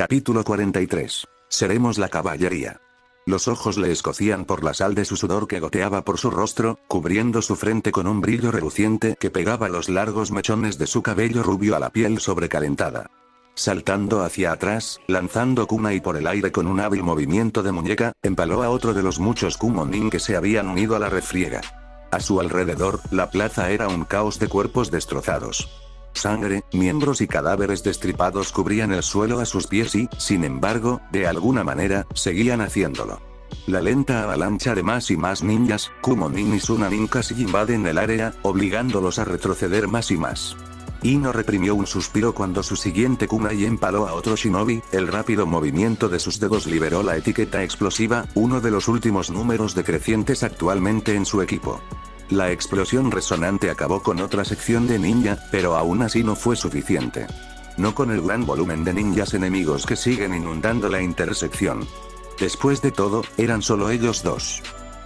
Capítulo 43. Seremos la caballería. Los ojos le escocían por la sal de su sudor que goteaba por su rostro, cubriendo su frente con un brillo reluciente que pegaba los largos mechones de su cabello rubio a la piel sobrecalentada. Saltando hacia atrás, lanzando kunai por el aire con un hábil movimiento de muñeca, empaló a otro de los muchos kumonin que se habían unido a la refriega. A su alrededor, la plaza era un caos de cuerpos destrozados. Sangre, miembros y cadáveres destripados cubrían el suelo a sus pies y, sin embargo, de alguna manera, seguían haciéndolo. La lenta avalancha de más y más ninjas, kumonin y sunanin casi invaden el área, obligándolos a retroceder más y más. Ino reprimió un suspiro cuando su siguiente kunai empaló a otro shinobi. El rápido movimiento de sus dedos liberó la etiqueta explosiva, uno de los últimos números decrecientes actualmente en su equipo. La explosión resonante acabó con otra sección de ninja, pero aún así no fue suficiente. No con el gran volumen de ninjas enemigos que siguen inundando la intersección. Después de todo, eran solo ellos dos.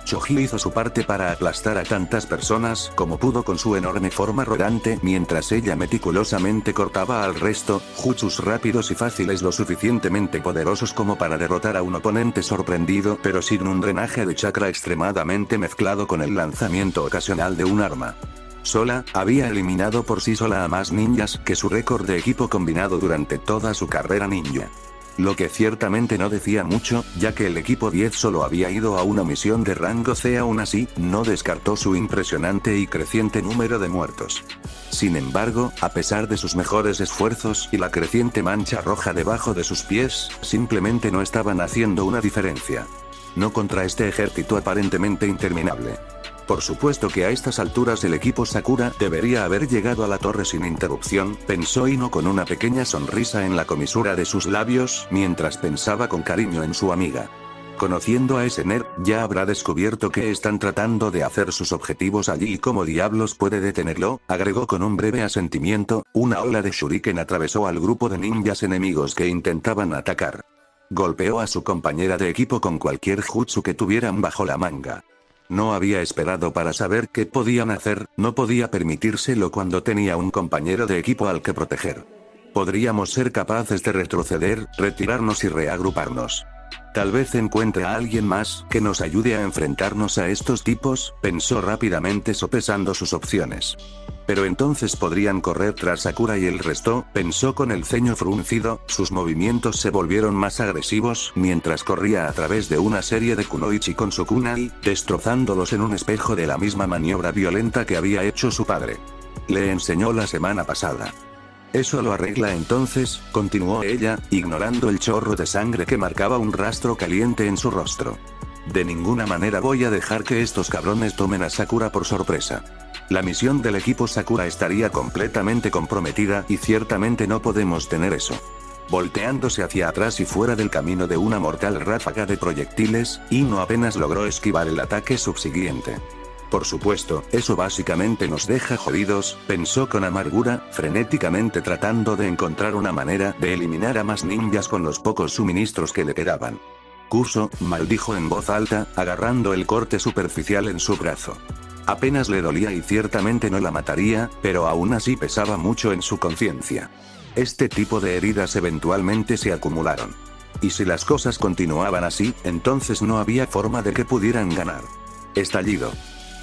Choji hizo su parte para aplastar a tantas personas como pudo con su enorme forma rodante mientras ella meticulosamente cortaba al resto, jutsus rápidos y fáciles lo suficientemente poderosos como para derrotar a un oponente sorprendido pero sin un drenaje de chakra extremadamente mezclado con el lanzamiento ocasional de un arma. Sola, había eliminado por sí sola a más ninjas que su récord de equipo combinado durante toda su carrera ninja. Lo que ciertamente no decía mucho, ya que el equipo 10 solo había ido a una misión de rango C. Aún así, no descartó su impresionante y creciente número de muertos. Sin embargo, a pesar de sus mejores esfuerzos y la creciente mancha roja debajo de sus pies, simplemente no estaban haciendo una diferencia. No contra este ejército aparentemente interminable. Por supuesto que a estas alturas el equipo Sakura debería haber llegado a la torre sin interrupción, pensó Ino con una pequeña sonrisa en la comisura de sus labios, mientras pensaba con cariño en su amiga. Conociendo a ese nerd, ya habrá descubierto qué están tratando de hacer sus objetivos allí y cómo diablos puede detenerlo, agregó con un breve asentimiento. Una ola de shuriken atravesó al grupo de ninjas enemigos que intentaban atacar. Golpeó a su compañera de equipo con cualquier jutsu que tuvieran bajo la manga. No había esperado para saber qué podían hacer, no podía permitírselo cuando tenía un compañero de equipo al que proteger. Podríamos ser capaces de retroceder, retirarnos y reagruparnos. Tal vez encuentre a alguien más que nos ayude a enfrentarnos a estos tipos, pensó rápidamente sopesando sus opciones. Pero entonces podrían correr tras Sakura y el resto, pensó con el ceño fruncido. Sus movimientos se volvieron más agresivos mientras corría a través de una serie de kunoichi con su kunai, destrozándolos en un espejo de la misma maniobra violenta que había hecho su padre. Le enseñó la semana pasada. Eso lo arregla entonces, continuó ella, ignorando el chorro de sangre que marcaba un rastro caliente en su rostro. De ninguna manera voy a dejar que estos cabrones tomen a Sakura por sorpresa. La misión del equipo Sakura estaría completamente comprometida y ciertamente no podemos tener eso. Volteándose hacia atrás y fuera del camino de una mortal ráfaga de proyectiles, Ino apenas logró esquivar el ataque subsiguiente. Por supuesto, eso básicamente nos deja jodidos, pensó con amargura, frenéticamente tratando de encontrar una manera de eliminar a más ninjas con los pocos suministros que le quedaban. Kuso, maldijo en voz alta, agarrando el corte superficial en su brazo. Apenas le dolía y ciertamente no la mataría, pero aún así pesaba mucho en su conciencia. Este tipo de heridas eventualmente se acumularon. Y si las cosas continuaban así, entonces no había forma de que pudieran ganar. Estallido.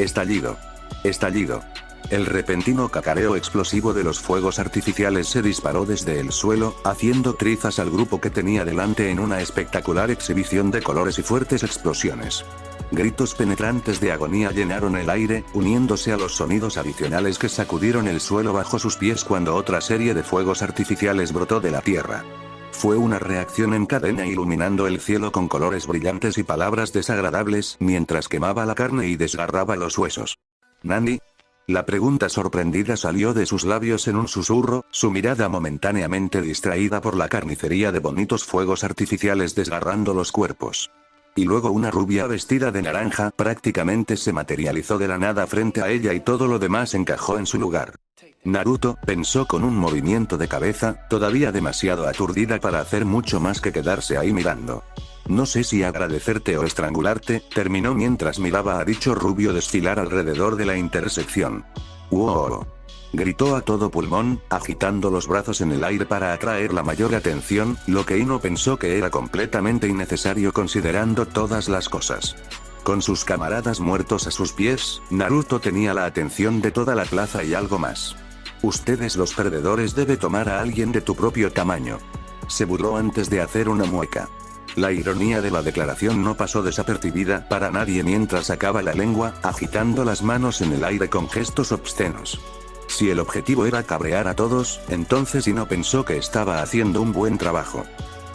Estallido. Estallido. El repentino cacareo explosivo de los fuegos artificiales se disparó desde el suelo, haciendo trizas al grupo que tenía delante en una espectacular exhibición de colores y fuertes explosiones. Gritos penetrantes de agonía llenaron el aire, uniéndose a los sonidos adicionales que sacudieron el suelo bajo sus pies cuando otra serie de fuegos artificiales brotó de la tierra. Fue una reacción en cadena iluminando el cielo con colores brillantes y palabras desagradables mientras quemaba la carne y desgarraba los huesos. ¿Nani? La pregunta sorprendida salió de sus labios en un susurro, su mirada momentáneamente distraída por la carnicería de bonitos fuegos artificiales desgarrando los cuerpos. Y luego una rubia vestida de naranja prácticamente se materializó de la nada frente a ella y todo lo demás encajó en su lugar. Naruto, pensó con un movimiento de cabeza, todavía demasiado aturdida para hacer mucho más que quedarse ahí mirando. No sé si agradecerte o estrangularte, terminó mientras miraba a dicho rubio desfilar alrededor de la intersección. ¡Wow! Gritó a todo pulmón, agitando los brazos en el aire para atraer la mayor atención, lo que Ino pensó que era completamente innecesario considerando todas las cosas. Con sus camaradas muertos a sus pies, Naruto tenía la atención de toda la plaza y algo más. Ustedes los perdedores debe tomar a alguien de tu propio tamaño. Se burló antes de hacer una mueca. La ironía de la declaración no pasó desapercibida para nadie mientras sacaba la lengua, agitando las manos en el aire con gestos obscenos. Si el objetivo era cabrear a todos, entonces Ino pensó que estaba haciendo un buen trabajo.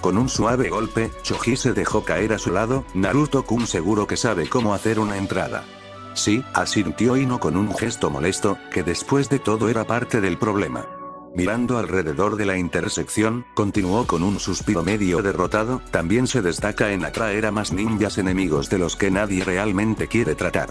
Con un suave golpe, Choji se dejó caer a su lado. Naruto-kun seguro que sabe cómo hacer una entrada. Sí, asintió Ino con un gesto molesto, que después de todo era parte del problema. Mirando alrededor de la intersección, continuó con un suspiro medio derrotado, también se destaca en atraer a más ninjas enemigos de los que nadie realmente quiere tratar.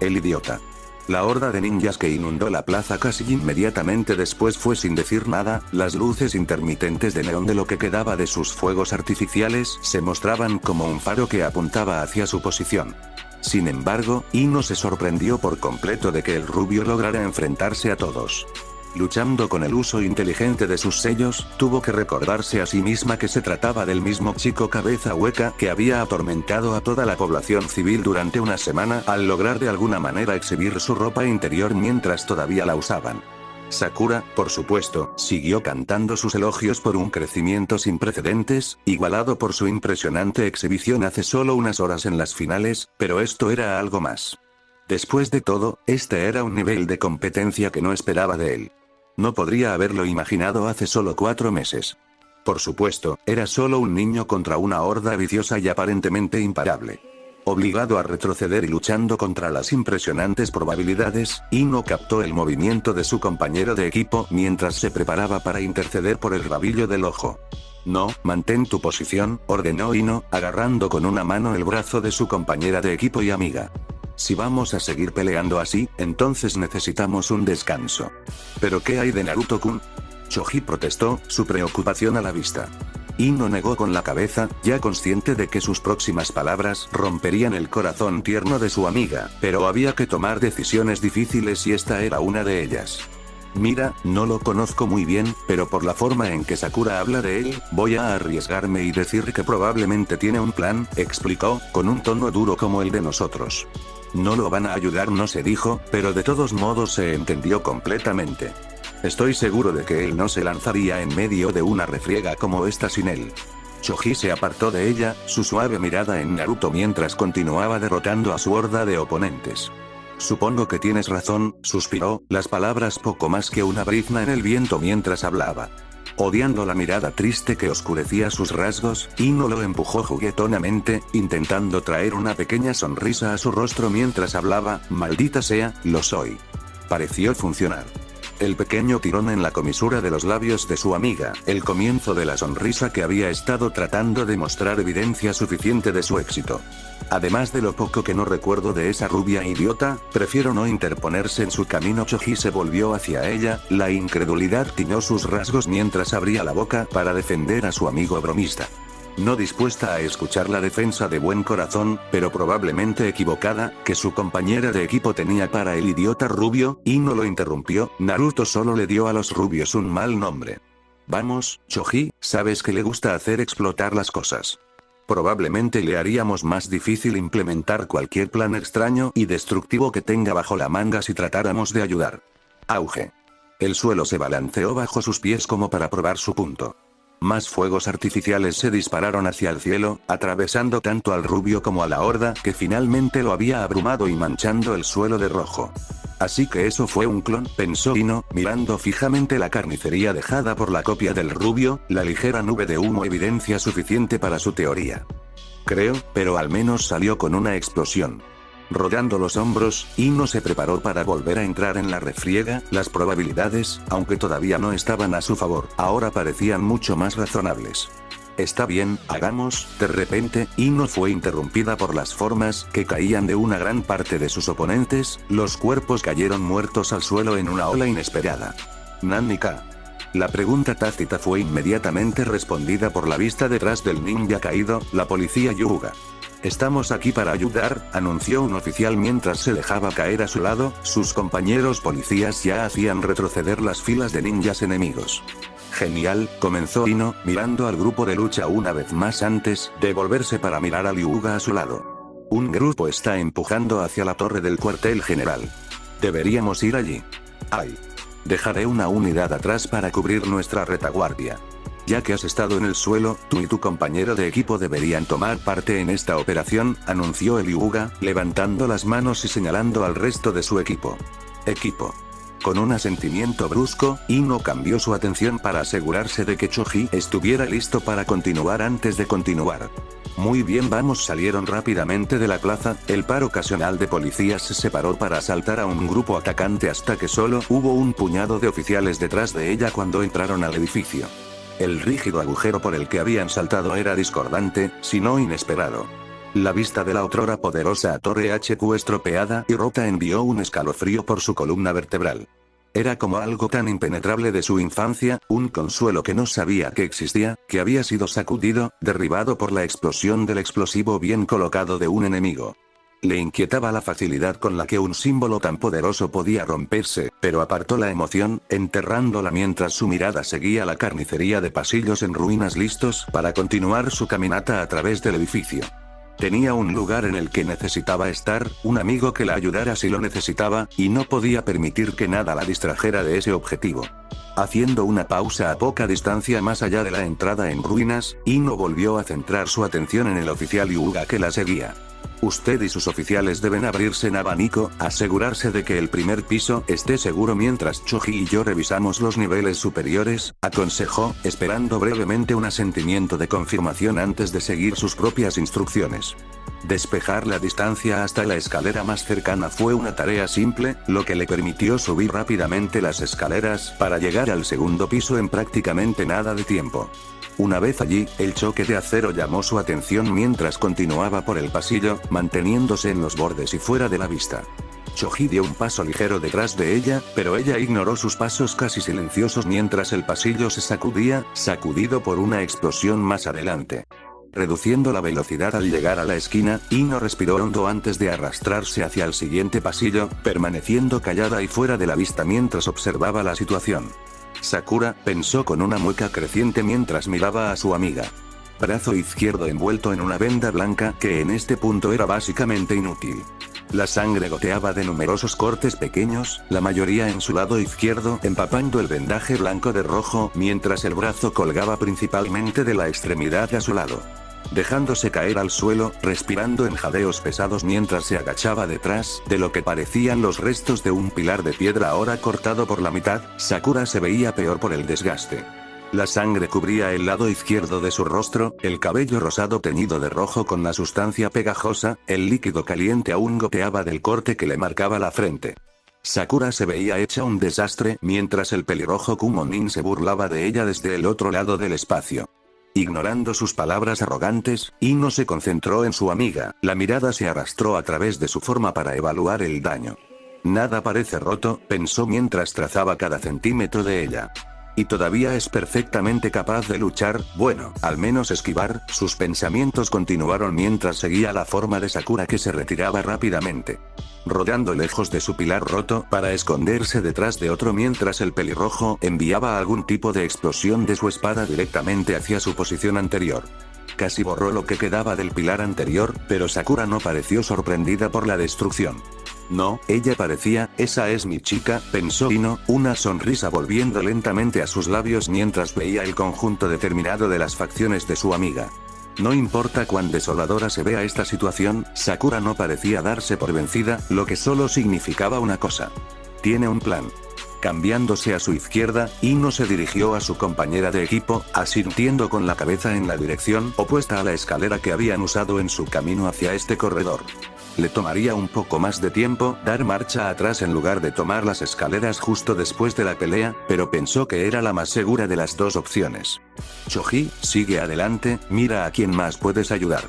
El idiota. La horda de ninjas que inundó la plaza casi inmediatamente después fue sin decir nada, las luces intermitentes de neón de lo que quedaba de sus fuegos artificiales se mostraban como un faro que apuntaba hacia su posición. Sin embargo, Ino se sorprendió por completo de que el rubio lograra enfrentarse a todos. Luchando con el uso inteligente de sus sellos, tuvo que recordarse a sí misma que se trataba del mismo chico cabeza hueca que había atormentado a toda la población civil durante una semana al lograr de alguna manera exhibir su ropa interior mientras todavía la usaban. Sakura, por supuesto, siguió cantando sus elogios por un crecimiento sin precedentes, igualado por su impresionante exhibición hace solo unas horas en las finales, pero esto era algo más. Después de todo, este era un nivel de competencia que no esperaba de él. No podría haberlo imaginado hace solo 4 meses. Por supuesto, era solo un niño contra una horda viciosa y aparentemente imparable. Obligado a retroceder y luchando contra las impresionantes probabilidades, Ino captó el movimiento de su compañero de equipo mientras se preparaba para interceder por el rabillo del ojo. No, mantén tu posición, ordenó Ino, agarrando con una mano el brazo de su compañera de equipo y amiga. Si vamos a seguir peleando así, entonces necesitamos un descanso. ¿Pero qué hay de Naruto-kun? Choji protestó, su preocupación a la vista. Ino negó con la cabeza, ya consciente de que sus próximas palabras romperían el corazón tierno de su amiga, pero había que tomar decisiones difíciles y esta era una de ellas. Mira, no lo conozco muy bien, pero por la forma en que Sakura habla de él, voy a arriesgarme y decir que probablemente tiene un plan, explicó, con un tono duro como el de nosotros. No lo van a ayudar, no se dijo, pero de todos modos se entendió completamente. Estoy seguro de que él no se lanzaría en medio de una refriega como esta sin él. Choji se apartó de ella, su suave mirada en Naruto mientras continuaba derrotando a su horda de oponentes. Supongo que tienes razón, suspiró, las palabras poco más que una brizna en el viento mientras hablaba. Odiando la mirada triste que oscurecía sus rasgos, Ino lo empujó juguetonamente, intentando traer una pequeña sonrisa a su rostro mientras hablaba. Maldita sea, lo soy. Pareció funcionar. El pequeño tirón en la comisura de los labios de su amiga, el comienzo de la sonrisa que había estado tratando de mostrar evidencia suficiente de su éxito. Además de lo poco que no recuerdo de esa rubia idiota, prefiero no interponerse en su camino. Choji se volvió hacia ella, la incredulidad tiñó sus rasgos mientras abría la boca para defender a su amigo bromista. No dispuesta a escuchar la defensa de buen corazón, pero probablemente equivocada, que su compañera de equipo tenía para el idiota rubio, Ino lo interrumpió. Naruto solo le dio a los rubios un mal nombre. Vamos, Choji, sabes que le gusta hacer explotar las cosas. Probablemente le haríamos más difícil implementar cualquier plan extraño y destructivo que tenga bajo la manga si tratáramos de ayudar. Auge. El suelo se balanceó bajo sus pies como para probar su punto. Más fuegos artificiales se dispararon hacia el cielo, atravesando tanto al rubio como a la horda que finalmente lo había abrumado y manchando el suelo de rojo. Así que eso fue un clon, pensó Ino, mirando fijamente la carnicería dejada por la copia del rubio, la ligera nube de humo evidencia suficiente para su teoría. Creo, pero al menos salió con una explosión. Rodando los hombros, Ino se preparó para volver a entrar en la refriega. Las probabilidades, aunque todavía no estaban a su favor, ahora parecían mucho más razonables. Está bien, hagamos. De repente, Ino fue interrumpida por las formas que caían de una gran parte de sus oponentes, los cuerpos cayeron muertos al suelo en una ola inesperada. ¿Nanika? La pregunta tácita fue inmediatamente respondida por la vista detrás del ninja caído, la policía Yuga. Estamos aquí para ayudar, anunció un oficial mientras se dejaba caer a su lado. Sus compañeros policías ya hacían retroceder las filas de ninjas enemigos. Genial, comenzó Ino, mirando al grupo de lucha una vez más antes de volverse para mirar a Liuga a su lado. Un grupo está empujando hacia la torre del cuartel general. Deberíamos ir allí. ¡Ay! Dejaré una unidad atrás para cubrir nuestra retaguardia. Ya que has estado en el suelo, tú y tu compañero de equipo deberían tomar parte en esta operación, anunció el Hyuga, levantando las manos y señalando al resto de su equipo. Equipo. Con un asentimiento brusco, Ino cambió su atención para asegurarse de que Choji estuviera listo para continuar antes de continuar. Muy bien, vamos. Salieron rápidamente de la plaza. El par ocasional de policías se separó para asaltar a un grupo atacante hasta que solo hubo un puñado de oficiales detrás de ella cuando entraron al edificio. El rígido agujero por el que habían saltado era discordante, si no inesperado. La vista de la otrora poderosa torre HQ estropeada y rota envió un escalofrío por su columna vertebral. Era como algo tan impenetrable de su infancia, un consuelo que no sabía que existía, que había sido sacudido, derribado por la explosión del explosivo bien colocado de un enemigo. Le inquietaba la facilidad con la que un símbolo tan poderoso podía romperse, pero apartó la emoción, enterrándola mientras su mirada seguía la carnicería de pasillos en ruinas listos para continuar su caminata a través del edificio. Tenía un lugar en el que necesitaba estar, un amigo que la ayudara si lo necesitaba, y no podía permitir que nada la distrajera de ese objetivo. Haciendo una pausa a poca distancia más allá de la entrada en ruinas, Ino volvió a centrar su atención en el oficial Hyuga que la seguía. Usted y sus oficiales deben abrirse en abanico, asegurarse de que el primer piso esté seguro mientras Choji y yo revisamos los niveles superiores, aconsejó, esperando brevemente un asentimiento de confirmación antes de seguir sus propias instrucciones. Despejar la distancia hasta la escalera más cercana fue una tarea simple, lo que le permitió subir rápidamente las escaleras para llegar al segundo piso en prácticamente nada de tiempo. Una vez allí, el choque de acero llamó su atención mientras continuaba por el pasillo, manteniéndose en los bordes y fuera de la vista. Choji dio un paso ligero detrás de ella, pero ella ignoró sus pasos casi silenciosos mientras el pasillo se sacudía, sacudido por una explosión más adelante. Reduciendo la velocidad al llegar a la esquina, Ino respiró hondo antes de arrastrarse hacia el siguiente pasillo, permaneciendo callada y fuera de la vista mientras observaba la situación. Sakura, pensó con una mueca creciente mientras miraba a su amiga. Brazo izquierdo envuelto en una venda blanca que en este punto era básicamente inútil. La sangre goteaba de numerosos cortes pequeños, la mayoría en su lado izquierdo, empapando el vendaje blanco de rojo, mientras el brazo colgaba principalmente de la extremidad a su lado. Dejándose caer al suelo, respirando en jadeos pesados mientras se agachaba detrás de lo que parecían los restos de un pilar de piedra ahora cortado por la mitad, Sakura se veía peor por el desgaste. La sangre cubría el lado izquierdo de su rostro, el cabello rosado teñido de rojo con la sustancia pegajosa, el líquido caliente aún goteaba del corte que le marcaba la frente. Sakura se veía hecha un desastre mientras el pelirrojo Kumonin se burlaba de ella desde el otro lado del espacio. Ignorando sus palabras arrogantes, Ino se concentró en su amiga, la mirada se arrastró a través de su forma para evaluar el daño. Nada parece roto, pensó mientras trazaba cada centímetro de ella. Y todavía es perfectamente capaz de luchar, bueno, al menos esquivar. Sus pensamientos continuaron mientras seguía la forma de Sakura que se retiraba rápidamente. Rodando lejos de su pilar roto para esconderse detrás de otro mientras el pelirrojo enviaba algún tipo de explosión de su espada directamente hacia su posición anterior. Casi borró lo que quedaba del pilar anterior, pero Sakura no pareció sorprendida por la destrucción. No, ella parecía, esa es mi chica, pensó Ino, una sonrisa volviendo lentamente a sus labios mientras veía el conjunto determinado de las facciones de su amiga. No importa cuán desoladora se vea esta situación, Sakura no parecía darse por vencida, lo que solo significaba una cosa. Tiene un plan. Cambiándose a su izquierda, Ino se dirigió a su compañera de equipo, asintiendo con la cabeza en la dirección opuesta a la escalera que habían usado en su camino hacia este corredor. Le tomaría un poco más de tiempo dar marcha atrás en lugar de tomar las escaleras justo después de la pelea, pero pensó que era la más segura de las dos opciones. Choji, sigue adelante, mira a quién más puedes ayudar.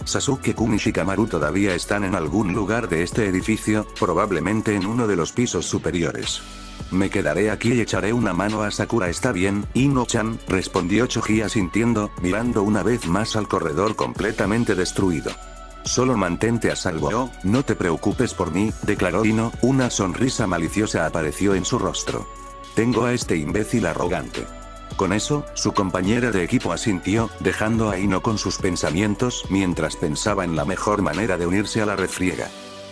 Sasuke-kun y Shikamaru todavía están en algún lugar de este edificio, probablemente en uno de los pisos superiores. Me quedaré aquí y echaré una mano a Sakura. Está bien, Ino-chan, respondió Choji asintiendo, mirando una vez más al corredor completamente destruido. Solo mantente a salvo. Oh, no te preocupes por mí, declaró Ino, una sonrisa maliciosa apareció en su rostro. Tengo a este imbécil arrogante. Con eso, su compañera de equipo asintió, dejando a Ino con sus pensamientos mientras pensaba en la mejor manera de unirse a la refriega.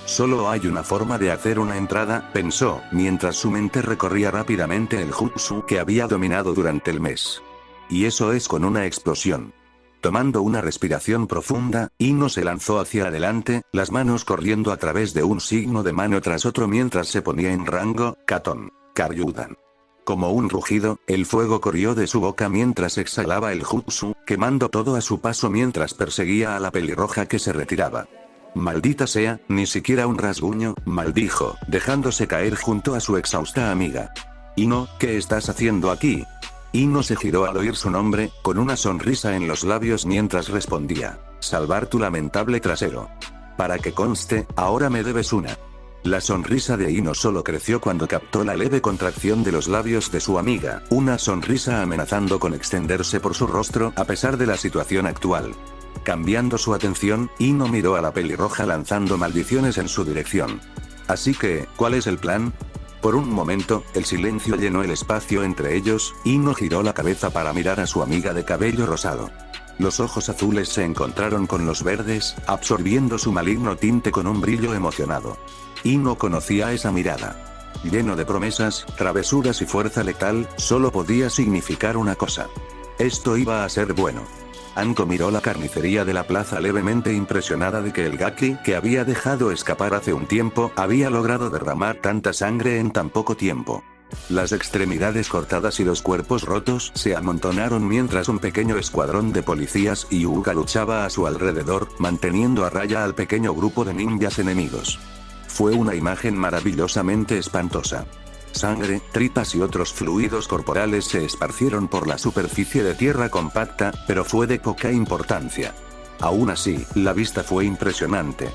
Solo hay una forma de hacer una entrada, pensó, mientras su mente recorría rápidamente el jutsu que había dominado durante el mes. Y eso es con una explosión. Tomando una respiración profunda, Ino se lanzó hacia adelante, las manos corriendo a través de un signo de mano tras otro mientras se ponía en rango, Katon, Karyudan. Como un rugido, el fuego corrió de su boca mientras exhalaba el jutsu, quemando todo a su paso mientras perseguía a la pelirroja que se retiraba. Maldita sea, ni siquiera un rasguño, maldijo, dejándose caer junto a su exhausta amiga. Ino, ¿qué estás haciendo aquí? Ino se giró al oír su nombre, con una sonrisa en los labios mientras respondía, salvar tu lamentable trasero. Para que conste, ahora me debes una. La sonrisa de Ino solo creció cuando captó la leve contracción de los labios de su amiga, una sonrisa amenazando con extenderse por su rostro a pesar de la situación actual. Cambiando su atención, Ino miró a la pelirroja lanzando maldiciones en su dirección. Así que, ¿cuál es el plan? Por un momento, el silencio llenó el espacio entre ellos, Ino giró la cabeza para mirar a su amiga de cabello rosado. Los ojos azules se encontraron con los verdes, absorbiendo su maligno tinte con un brillo emocionado. Ino conocía esa mirada. Lleno de promesas, travesuras y fuerza letal, solo podía significar una cosa. Esto iba a ser bueno. Anko miró la carnicería de la plaza levemente impresionada de que el Gaki que había dejado escapar hace un tiempo había logrado derramar tanta sangre en tan poco tiempo. Las extremidades cortadas y los cuerpos rotos se amontonaron mientras un pequeño escuadrón de policías y Hyuga luchaba a su alrededor, manteniendo a raya al pequeño grupo de ninjas enemigos. Fue una imagen maravillosamente espantosa. Sangre, tripas y otros fluidos corporales se esparcieron por la superficie de tierra compacta, pero fue de poca importancia. Aún así, la vista fue impresionante.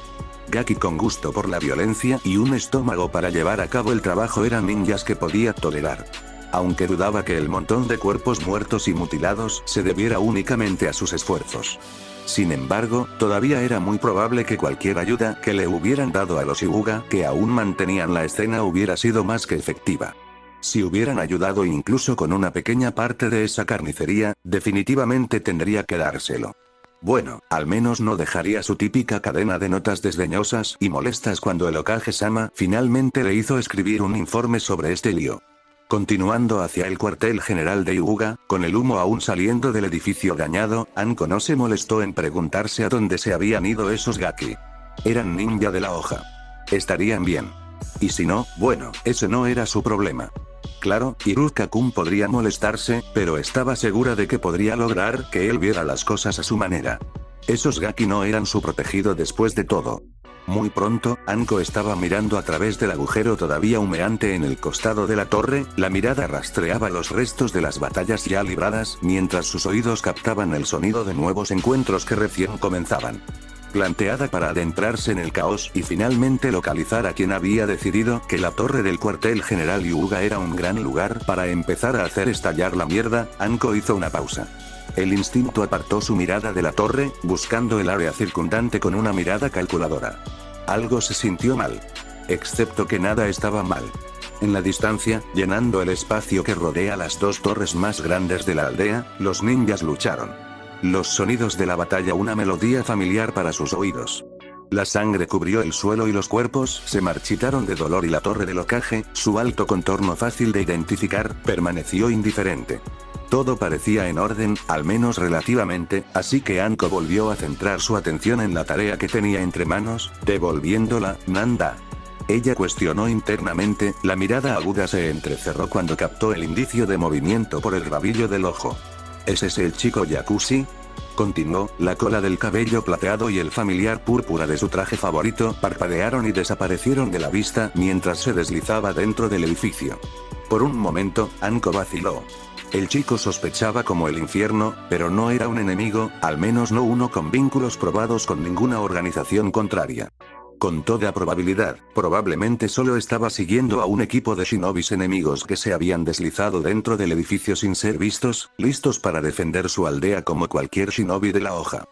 Gaki con gusto por la violencia y un estómago para llevar a cabo el trabajo eran ninjas que podía tolerar. Aunque dudaba que el montón de cuerpos muertos y mutilados se debiera únicamente a sus esfuerzos. Sin embargo, todavía era muy probable que cualquier ayuda que le hubieran dado a los Hyuga que aún mantenían la escena hubiera sido más que efectiva. Si hubieran ayudado incluso con una pequeña parte de esa carnicería, definitivamente tendría que dárselo. Bueno, al menos no dejaría su típica cadena de notas desdeñosas y molestas cuando el Hokage-sama finalmente le hizo escribir un informe sobre este lío. Continuando hacia el cuartel general de Hyuga, con el humo aún saliendo del edificio dañado, Anko no se molestó en preguntarse a dónde se habían ido esos Gaki. Eran ninja de la hoja. Estarían bien. Y si no, bueno, ese no era su problema. Claro, Iruka-kun podría molestarse, pero estaba segura de que podría lograr que él viera las cosas a su manera. Esos Gaki no eran su protegido después de todo. Muy pronto, Anko estaba mirando a través del agujero todavía humeante en el costado de la torre, la mirada rastreaba los restos de las batallas ya libradas, mientras sus oídos captaban el sonido de nuevos encuentros que recién comenzaban. Planteada para adentrarse en el caos y finalmente localizar a quien había decidido que la torre del cuartel general Hyuga era un gran lugar para empezar a hacer estallar la mierda, Anko hizo una pausa. El instinto apartó su mirada de la torre, buscando el área circundante con una mirada calculadora. Algo se sintió mal. Excepto que nada estaba mal. En la distancia, llenando el espacio que rodea las dos torres más grandes de la aldea, los ninjas lucharon. Los sonidos de la batalla, una melodía familiar para sus oídos. La sangre cubrió el suelo y los cuerpos se marchitaron de dolor y la torre del Hokage, su alto contorno fácil de identificar, permaneció indiferente. Todo parecía en orden, al menos relativamente, así que Anko volvió a centrar su atención en la tarea que tenía entre manos, devolviéndola, Nanda. Ella cuestionó internamente, la mirada aguda se entrecerró cuando captó el indicio de movimiento por el rabillo del ojo. ¿Es ese el chico Yakushi? Continuó, la cola del cabello plateado y el familiar púrpura de su traje favorito parpadearon y desaparecieron de la vista mientras se deslizaba dentro del edificio. Por un momento, Anko vaciló. El chico sospechaba como el infierno, pero no era un enemigo, al menos no uno con vínculos probados con ninguna organización contraria. Con toda probabilidad, probablemente solo estaba siguiendo a un equipo de shinobis enemigos que se habían deslizado dentro del edificio sin ser vistos, listos para defender su aldea como cualquier shinobi de la hoja.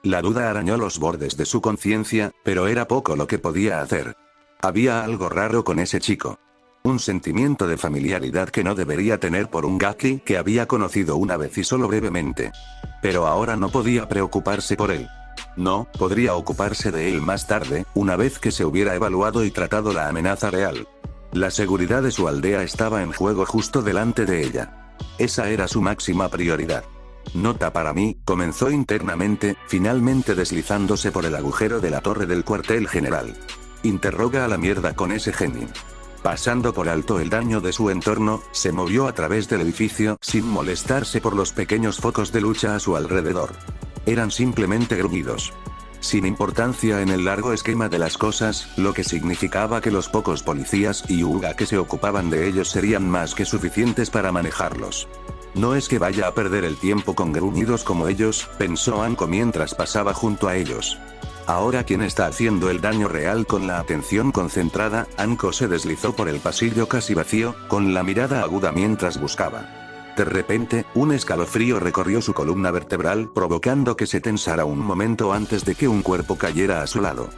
La duda arañó los bordes de su conciencia, pero era poco lo que podía hacer. Había algo raro con ese chico. Un sentimiento de familiaridad que no debería tener por un Gaki que había conocido una vez y solo brevemente. Pero ahora no podía preocuparse por él. No, podría ocuparse de él más tarde, una vez que se hubiera evaluado y tratado la amenaza real. La seguridad de su aldea estaba en juego justo delante de ella. Esa era su máxima prioridad. Nota para mí, comenzó internamente, finalmente deslizándose por el agujero de la torre del cuartel general. Interroga a la mierda con ese genio. Pasando por alto el daño de su entorno, se movió a través del edificio sin molestarse por los pequeños focos de lucha a su alrededor. Eran simplemente gruñidos. Sin importancia en el largo esquema de las cosas, lo que significaba que los pocos policías y Hyuga que se ocupaban de ellos serían más que suficientes para manejarlos. No es que vaya a perder el tiempo con gruñidos como ellos, pensó Anko mientras pasaba junto a ellos. Ahora quien está haciendo el daño real con la atención concentrada, Anko se deslizó por el pasillo casi vacío, con la mirada aguda mientras buscaba. De repente, un escalofrío recorrió su columna vertebral provocando que se tensara un momento antes de que un cuerpo cayera a su lado.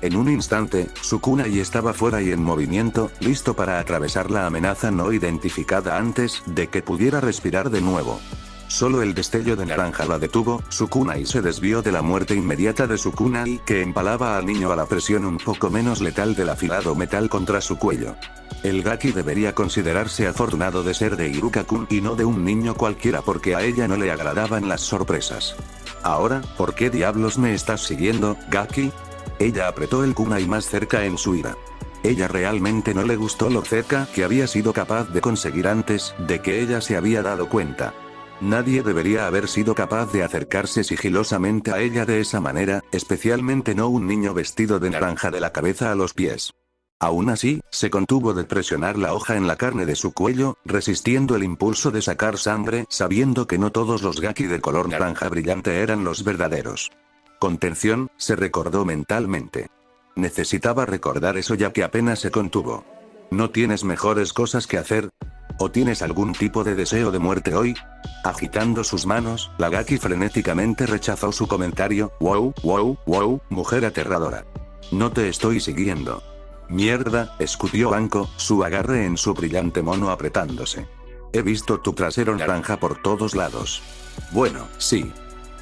En un instante, su kunai estaba fuera y en movimiento, listo para atravesar la amenaza no identificada antes de que pudiera respirar de nuevo. Solo el destello de naranja la detuvo, su kunai se desvió de la muerte inmediata de su kunai que empalaba al niño a la presión un poco menos letal del afilado metal contra su cuello. El Gaki debería considerarse afortunado de ser de Iruka-kun y no de un niño cualquiera porque a ella no le agradaban las sorpresas. Ahora, ¿por qué diablos me estás siguiendo, Gaki? Ella apretó el kunai más cerca en su ira. Ella realmente no le gustó lo cerca que había sido capaz de conseguir antes de que ella se había dado cuenta. Nadie debería haber sido capaz de acercarse sigilosamente a ella de esa manera, especialmente no un niño vestido de naranja de la cabeza a los pies. Aún así, se contuvo de presionar la hoja en la carne de su cuello, resistiendo el impulso de sacar sangre, sabiendo que no todos los Gaki de color naranja brillante eran los verdaderos. Contención, se recordó mentalmente. Necesitaba recordar eso ya que apenas se contuvo. ¿No tienes mejores cosas que hacer? ¿O tienes algún tipo de deseo de muerte hoy? Agitando sus manos, la Gaki frenéticamente rechazó su comentario. Wow, mujer aterradora. No te estoy siguiendo. Mierda, escupió Anko, su agarre en su brillante mono apretándose. He visto tu trasero naranja por todos lados. Bueno, sí.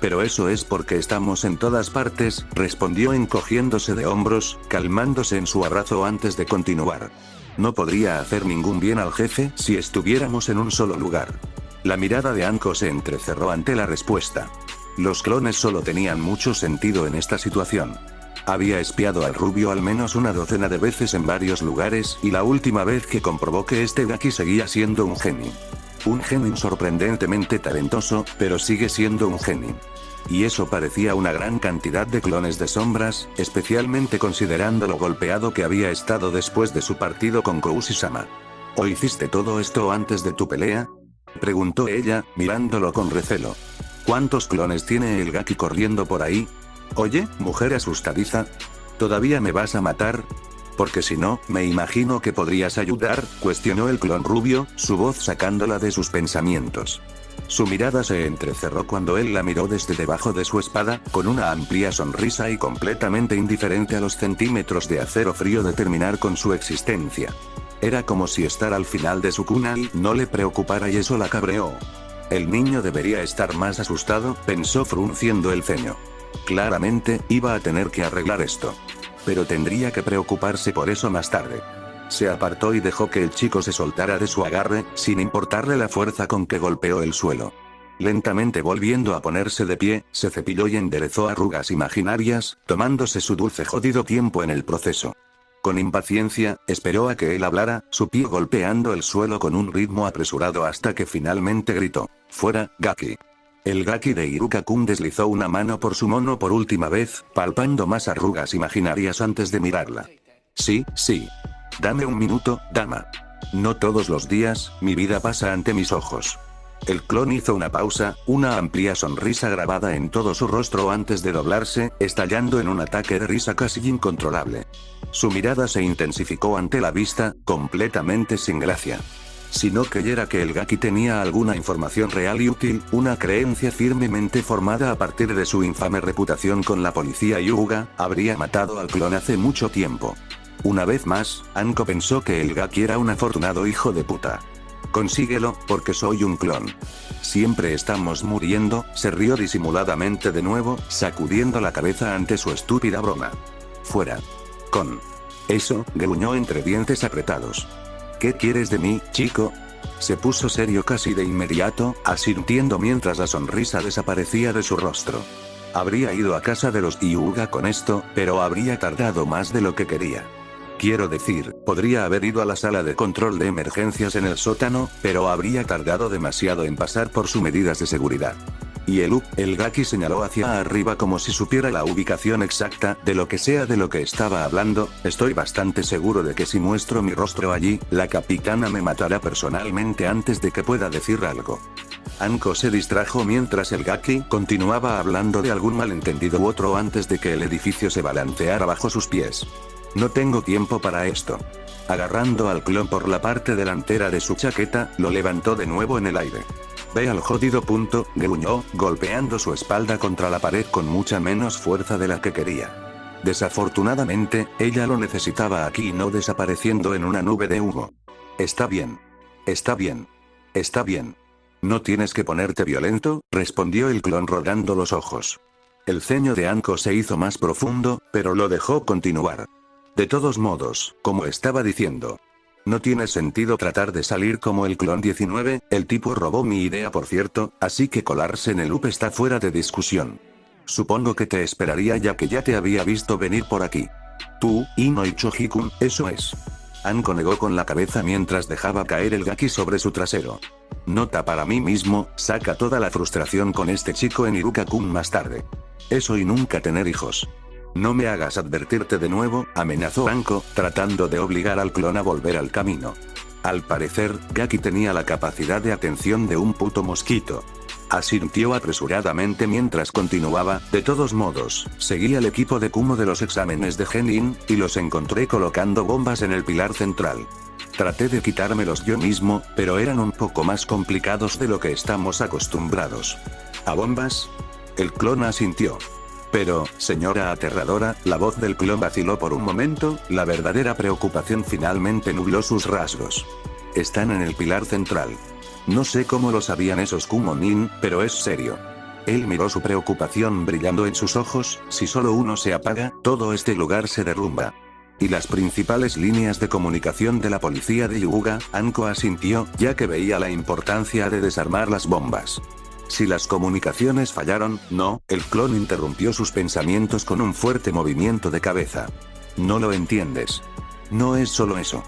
Pero eso es porque estamos en todas partes, respondió encogiéndose de hombros, calmándose en su abrazo antes de continuar. No podría hacer ningún bien al jefe si estuviéramos en un solo lugar. La mirada de Anko se entrecerró ante la respuesta. Los clones solo tenían mucho sentido en esta situación. Había espiado al rubio al menos una docena de veces en varios lugares y la última vez que comprobó que este Gaki seguía siendo un genio. Un genio sorprendentemente talentoso, pero sigue siendo un genio. Y eso parecía una gran cantidad de clones de sombras, especialmente considerando lo golpeado que había estado después de su partido con Koushi-sama. ¿O hiciste todo esto antes de tu pelea? Preguntó ella, mirándolo con recelo. ¿Cuántos clones tiene el Gaki corriendo por ahí? Oye, mujer asustadiza. ¿Todavía me vas a matar? Porque si no, me imagino que podrías ayudar, cuestionó el clon rubio, su voz sacándola de sus pensamientos. Su mirada se entrecerró cuando él la miró desde debajo de su espada, con una amplia sonrisa y completamente indiferente a los centímetros de acero frío de terminar con su existencia. Era como si estar al final de su kunai no le preocupara y eso la cabreó. El niño debería estar más asustado, pensó frunciendo el ceño. Claramente, iba a tener que arreglar esto. Pero tendría que preocuparse por eso más tarde. Se apartó y dejó que el chico se soltara de su agarre, sin importarle la fuerza con que golpeó el suelo. Lentamente volviendo a ponerse de pie, se cepilló y enderezó arrugas imaginarias, tomándose su dulce jodido tiempo en el proceso. Con impaciencia, esperó a que él hablara, su pie golpeando el suelo con un ritmo apresurado hasta que finalmente gritó: «¡Fuera, Gaki!». El Gaki de Iruka-kun deslizó una mano por su mono por última vez, palpando más arrugas imaginarias antes de mirarla. «Sí. Dame un minuto, dama. No todos los días, mi vida pasa ante mis ojos». El clon hizo una pausa, una amplia sonrisa grabada en todo su rostro antes de doblarse, estallando en un ataque de risa casi incontrolable. Su mirada se intensificó ante la vista, completamente sin gracia. Si no creyera que el Gaki tenía alguna información real y útil, una creencia firmemente formada a partir de su infame reputación con la policía Hyuga, habría matado al clon hace mucho tiempo. Una vez más, Anko pensó que el Gaki era un afortunado hijo de puta. Consíguelo, porque soy un clon. Siempre estamos muriendo, se rió disimuladamente de nuevo, sacudiendo la cabeza ante su estúpida broma. Fuera. Con eso, gruñó entre dientes apretados. ¿Qué quieres de mí, chico? Se puso serio casi de inmediato, asintiendo mientras la sonrisa desaparecía de su rostro. Habría ido a casa de los Hyuga con esto, pero habría tardado más de lo que quería. Quiero decir, podría haber ido a la sala de control de emergencias en el sótano, pero habría tardado demasiado en pasar por sus medidas de seguridad. Y el Gaki señaló hacia arriba como si supiera la ubicación exacta de lo que sea de lo que estaba hablando. Estoy bastante seguro de que si muestro mi rostro allí, la capitana me matará personalmente antes de que pueda decir algo. Anko se distrajo mientras el Gaki continuaba hablando de algún malentendido u otro antes de que el edificio se balanceara bajo sus pies. No tengo tiempo para esto. Agarrando al clon por la parte delantera de su chaqueta, lo levantó de nuevo en el aire. Ve al jodido punto, gruñó, golpeando su espalda contra la pared con mucha menos fuerza de la que quería. Desafortunadamente, ella lo necesitaba aquí y no desapareciendo en una nube de humo. Está bien. Está bien. Está bien. No tienes que ponerte violento, respondió el clon rodando los ojos. El ceño de Anko se hizo más profundo, pero lo dejó continuar. De todos modos, como estaba diciendo, no tiene sentido tratar de salir como el clon 19, el tipo robó mi idea por cierto, así que colarse en el loop está fuera de discusión. Supongo que te esperaría ya que ya te había visto venir por aquí. Tú, Inoi Choji-kun, eso es. Anko negó con la cabeza mientras dejaba caer el Gaki sobre su trasero. Nota para mí mismo, saca toda la frustración con este chico en Iruka-kun más tarde. Eso y nunca tener hijos. No me hagas advertirte de nuevo, amenazó Anko, tratando de obligar al clon a volver al camino. Al parecer, Gaki tenía la capacidad de atención de un puto mosquito. Asintió apresuradamente mientras continuaba. De todos modos, seguí al equipo de Kumo de los exámenes de Genin, y los encontré colocando bombas en el pilar central. Traté de quitármelos yo mismo, pero eran un poco más complicados de lo que estamos acostumbrados. ¿A bombas? El clon asintió. Pero, señora aterradora, la voz del clon vaciló por un momento, la verdadera preocupación finalmente nubló sus rasgos. Están en el pilar central. No sé cómo lo sabían esos Kumo-nin, pero es serio. Él miró su preocupación brillando en sus ojos, si solo uno se apaga, todo este lugar se derrumba. Y las principales líneas de comunicación de la policía de Hyuga, Anko asintió, ya que veía la importancia de desarmar las bombas. Si las comunicaciones fallaron, no, el clon interrumpió sus pensamientos con un fuerte movimiento de cabeza. No lo entiendes. No es solo eso.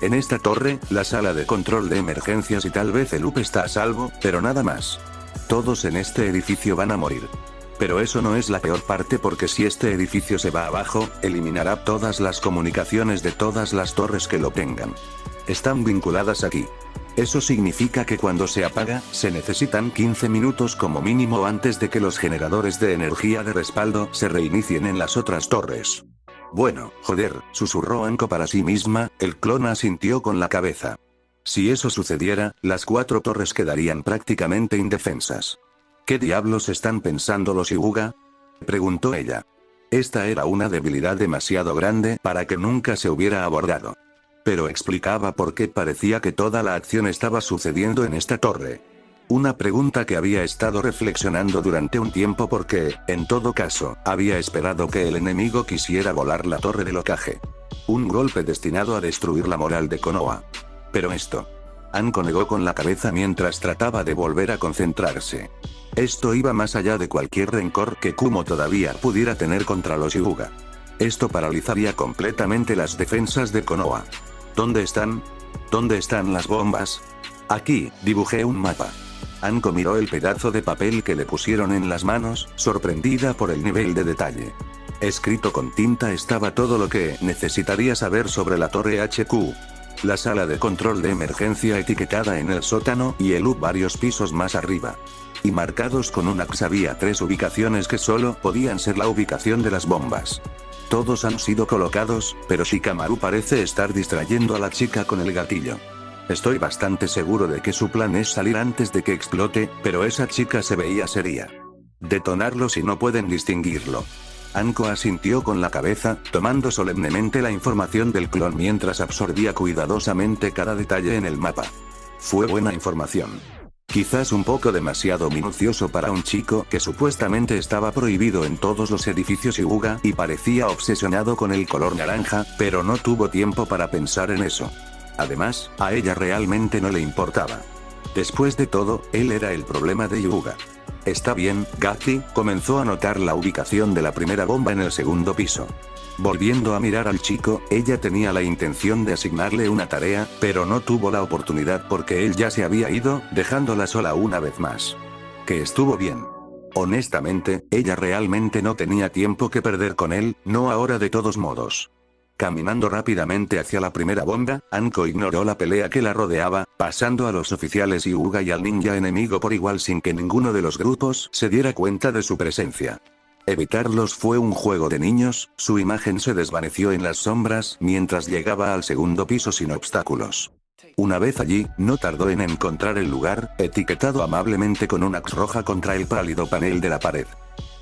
En esta torre, la sala de control de emergencias y tal vez el loop está a salvo, pero nada más. Todos en este edificio van a morir. Pero eso no es la peor parte porque si este edificio se va abajo, eliminará todas las comunicaciones de todas las torres que lo tengan. Están vinculadas aquí. Eso significa que cuando se apaga, se necesitan 15 minutos como mínimo antes de que los generadores de energía de respaldo se reinicien en las otras torres. Bueno, joder, susurró Anko para sí misma, el clon asintió con la cabeza. Si eso sucediera, las 4 torres quedarían prácticamente indefensas. ¿Qué diablos están pensando los Hyuga? Preguntó ella. Esta era una debilidad demasiado grande para que nunca se hubiera abordado. Pero explicaba por qué parecía que toda la acción estaba sucediendo en esta torre. Una pregunta que había estado reflexionando durante un tiempo porque, en todo caso, había esperado que el enemigo quisiera volar la torre del Hokage. Un golpe destinado a destruir la moral de Konoha. Pero esto. Anko negó con la cabeza mientras trataba de volver a concentrarse. Esto iba más allá de cualquier rencor que Kumo todavía pudiera tener contra los Hyuga. Esto paralizaría completamente las defensas de Konoha. ¿Dónde están? ¿Dónde están las bombas? Aquí, dibujé un mapa. Anko miró el pedazo de papel que le pusieron en las manos, sorprendida por el nivel de detalle. Escrito con tinta estaba todo lo que necesitaría saber sobre la torre HQ. La sala de control de emergencia etiquetada en el sótano y el loop varios pisos más arriba. Y marcados con un X había 3 ubicaciones que solo podían ser la ubicación de las bombas. Todos han sido colocados, pero Shikamaru parece estar distrayendo a la chica con el gatillo. Estoy bastante seguro de que su plan es salir antes de que explote, pero esa chica se veía seria. Detonarlo si no pueden distinguirlo. Anko asintió con la cabeza, tomando solemnemente la información del clon mientras absorbía cuidadosamente cada detalle en el mapa. Fue buena información. Quizás un poco demasiado minucioso para un chico que supuestamente estaba prohibido en todos los edificios Hyuga y parecía obsesionado con el color naranja, pero no tuvo tiempo para pensar en eso. Además, a ella realmente no le importaba. Después de todo, él era el problema de Hyuga. Está bien, Gaki, comenzó a notar la ubicación de la primera bomba en el segundo piso. Volviendo a mirar al chico, ella tenía la intención de asignarle una tarea, pero no tuvo la oportunidad porque él ya se había ido, dejándola sola una vez más. Que estuvo bien. Honestamente, ella realmente no tenía tiempo que perder con él, no ahora de todos modos. Caminando rápidamente hacia la primera bomba, Anko ignoró la pelea que la rodeaba, pasando a los oficiales Hyuga y al ninja enemigo por igual sin que ninguno de los grupos se diera cuenta de su presencia. Evitarlos fue un juego de niños, su imagen se desvaneció en las sombras mientras llegaba al segundo piso sin obstáculos. Una vez allí, no tardó en encontrar el lugar, etiquetado amablemente con una X roja contra el pálido panel de la pared.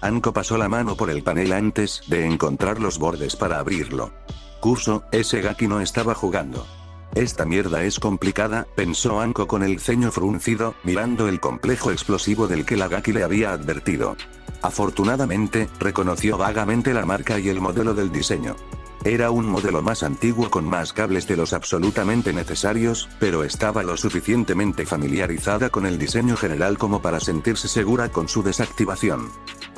Anko pasó la mano por el panel antes de encontrar los bordes para abrirlo. Kuso, ese Gaki no estaba jugando. Esta mierda es complicada, pensó Anko con el ceño fruncido, mirando el complejo explosivo del que la Gaki le había advertido. Afortunadamente, reconoció vagamente la marca y el modelo del diseño. Era un modelo más antiguo con más cables de los absolutamente necesarios, pero estaba lo suficientemente familiarizada con el diseño general como para sentirse segura con su desactivación.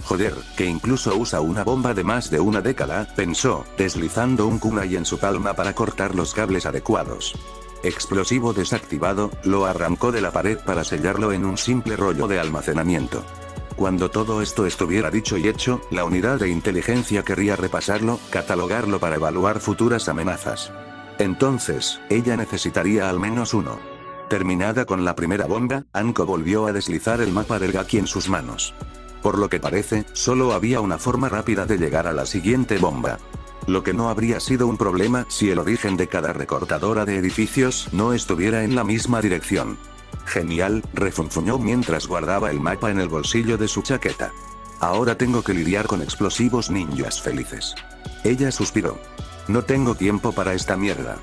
Joder, que incluso usa una bomba de más de una década, pensó, deslizando un kunai en su palma para cortar los cables adecuados. Explosivo desactivado, lo arrancó de la pared para sellarlo en un simple rollo de almacenamiento. Cuando todo esto estuviera dicho y hecho, la unidad de inteligencia querría repasarlo, catalogarlo para evaluar futuras amenazas. Entonces, ella necesitaría al menos uno. Terminada con la primera bomba, Anko volvió a deslizar el mapa del Gaki en sus manos. Por lo que parece, solo había una forma rápida de llegar a la siguiente bomba. Lo que no habría sido un problema si el origen de cada recortadora de edificios no estuviera en la misma dirección. Genial, refunfuñó mientras guardaba el mapa en el bolsillo de su chaqueta. Ahora tengo que lidiar con explosivos ninjas felices. Ella suspiró. No tengo tiempo para esta mierda.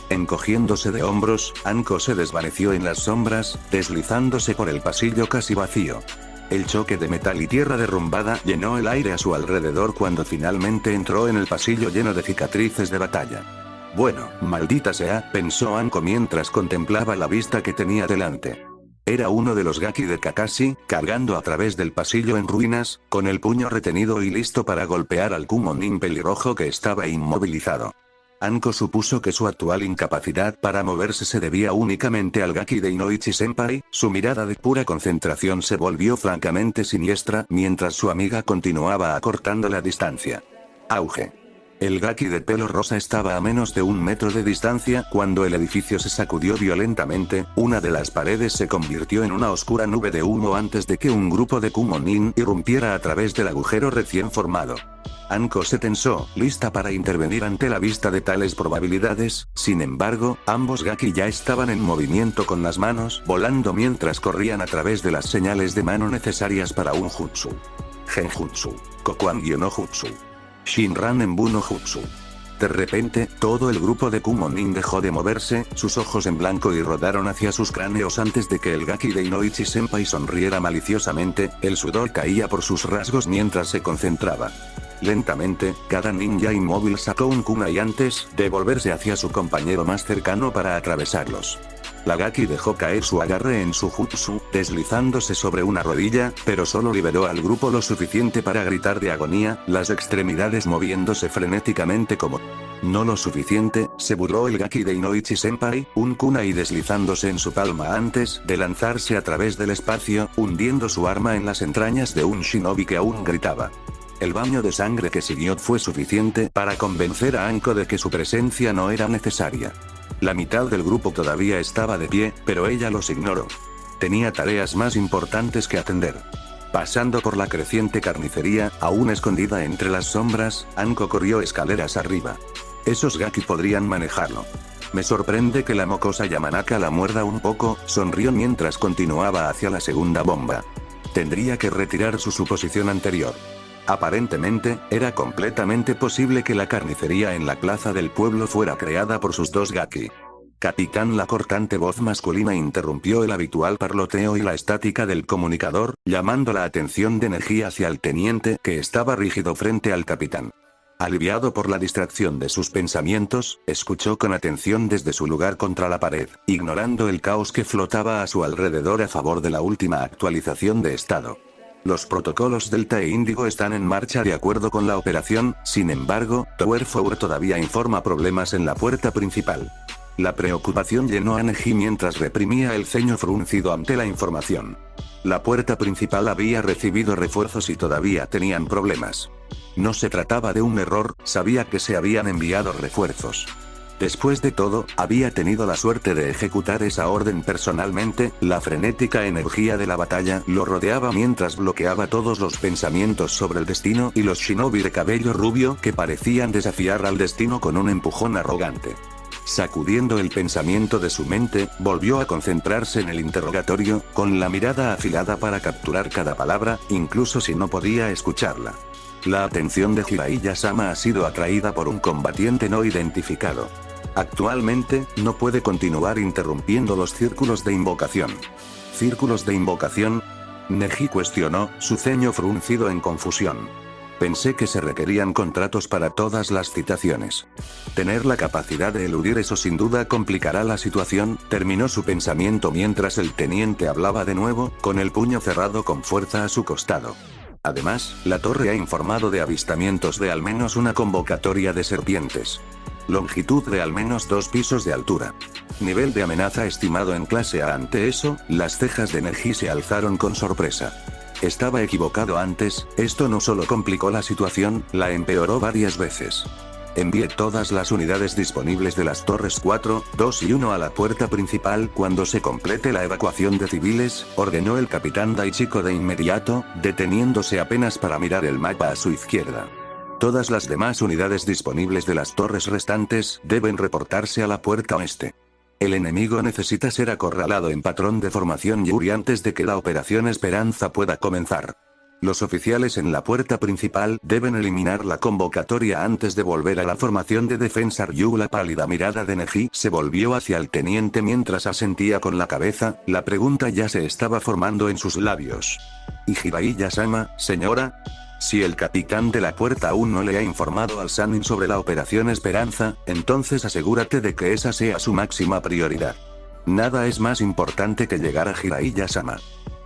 Encogiéndose de hombros, Anko se desvaneció en las sombras, deslizándose por el pasillo casi vacío. El choque de metal y tierra derrumbada llenó el aire a su alrededor cuando finalmente entró en el pasillo lleno de cicatrices de batalla. Bueno, maldita sea, pensó Anko mientras contemplaba la vista que tenía delante. Era uno de los Gaki de Kakashi, cargando a través del pasillo en ruinas, con el puño retenido y listo para golpear al Kumonin pelirrojo que estaba inmovilizado. Anko supuso que su actual incapacidad para moverse se debía únicamente al Gaki de Inoichi-senpai, su mirada de pura concentración se volvió francamente siniestra mientras su amiga continuaba acortando la distancia. Auge. El Gaki de pelo rosa estaba a menos de 1 metro de distancia cuando el edificio se sacudió violentamente, una de las paredes se convirtió en una oscura nube de humo antes de que un grupo de Kumonin irrumpiera a través del agujero recién formado. Anko se tensó, lista para intervenir ante la vista de tales probabilidades, sin embargo, ambos Gaki ya estaban en movimiento con las manos volando mientras corrían a través de las señales de mano necesarias para un jutsu. Genjutsu. Kokuangyo no jutsu. Shinran Embu no Jutsu. De repente, todo el grupo de Kumonin dejó de moverse, sus ojos en blanco y rodaron hacia sus cráneos antes de que el Gaki de Inoichi-senpai sonriera maliciosamente, el sudor caía por sus rasgos mientras se concentraba. Lentamente, cada ninja inmóvil sacó un kunai antes de volverse hacia su compañero más cercano para atravesarlos. La Gaki dejó caer su agarre en su jutsu, deslizándose sobre una rodilla, pero solo liberó al grupo lo suficiente para gritar de agonía, las extremidades moviéndose frenéticamente como... No lo suficiente, se burló el Gaki de Inoichi-senpai, un kunai deslizándose en su palma antes de lanzarse a través del espacio, hundiendo su arma en las entrañas de un shinobi que aún gritaba. El baño de sangre que siguió fue suficiente para convencer a Anko de que su presencia no era necesaria. La mitad del grupo todavía estaba de pie, pero ella los ignoró. Tenía tareas más importantes que atender. Pasando por la creciente carnicería, aún escondida entre las sombras, Anko corrió escaleras arriba. Esos Gaki podrían manejarlo. Me sorprende que la mocosa Yamanaka la muerda un poco, sonrió mientras continuaba hacia la segunda bomba. Tendría que retirar su suposición anterior. Aparentemente, era completamente posible que la carnicería en la plaza del pueblo fuera creada por sus dos gaki. Capitán, la cortante voz masculina interrumpió el habitual parloteo y la estática del comunicador, llamando la atención de Neji hacia el teniente que estaba rígido frente al capitán. Aliviado por la distracción de sus pensamientos, escuchó con atención desde su lugar contra la pared, ignorando el caos que flotaba a su alrededor a favor de la última actualización de estado. Los protocolos Delta e Índigo están en marcha de acuerdo con la operación, sin embargo, Tower 4 todavía informa problemas en la puerta principal. La preocupación llenó a Neji mientras reprimía el ceño fruncido ante la información. La puerta principal había recibido refuerzos y todavía tenían problemas. No se trataba de un error, sabía que se habían enviado refuerzos. Después de todo, había tenido la suerte de ejecutar esa orden personalmente, la frenética energía de la batalla lo rodeaba mientras bloqueaba todos los pensamientos sobre el destino y los shinobi de cabello rubio que parecían desafiar al destino con un empujón arrogante. Sacudiendo el pensamiento de su mente, volvió a concentrarse en el interrogatorio, con la mirada afilada para capturar cada palabra, incluso si no podía escucharla. La atención de Jiraiya-sama ha sido atraída por un combatiente no identificado. Actualmente, no puede continuar interrumpiendo los círculos de invocación. ¿Círculos de invocación? Neji cuestionó, su ceño fruncido en confusión. Pensé que se requerían contratos para todas las citaciones. Tener la capacidad de eludir eso sin duda complicará la situación, terminó su pensamiento mientras el teniente hablaba de nuevo, con el puño cerrado con fuerza a su costado. Además, la torre ha informado de avistamientos de al menos una convocatoria de serpientes. Longitud de al menos 2 pisos de altura. Nivel de amenaza estimado en clase A. Ante eso, las cejas de Neji se alzaron con sorpresa. Estaba equivocado antes, esto no solo complicó la situación, la empeoró varias veces. Envié todas las unidades disponibles de las torres 4, 2 y 1 a la puerta principal cuando se complete la evacuación de civiles, ordenó el capitán Daichiko de inmediato, deteniéndose apenas para mirar el mapa a su izquierda. Todas las demás unidades disponibles de las torres restantes deben reportarse a la puerta oeste. El enemigo necesita ser acorralado en patrón de formación Yuri antes de que la operación Esperanza pueda comenzar. Los oficiales en la puerta principal deben eliminar la convocatoria antes de volver a la formación de defensa. Ryu, la pálida mirada de Neji se volvió hacia el teniente mientras asentía con la cabeza, la pregunta ya se estaba formando en sus labios. ¿Y Jiraiya-sama, señora? Si el capitán de la puerta aún no le ha informado al Sannin sobre la operación Esperanza, entonces asegúrate de que esa sea su máxima prioridad. Nada es más importante que llegar a Jiraiya-sama.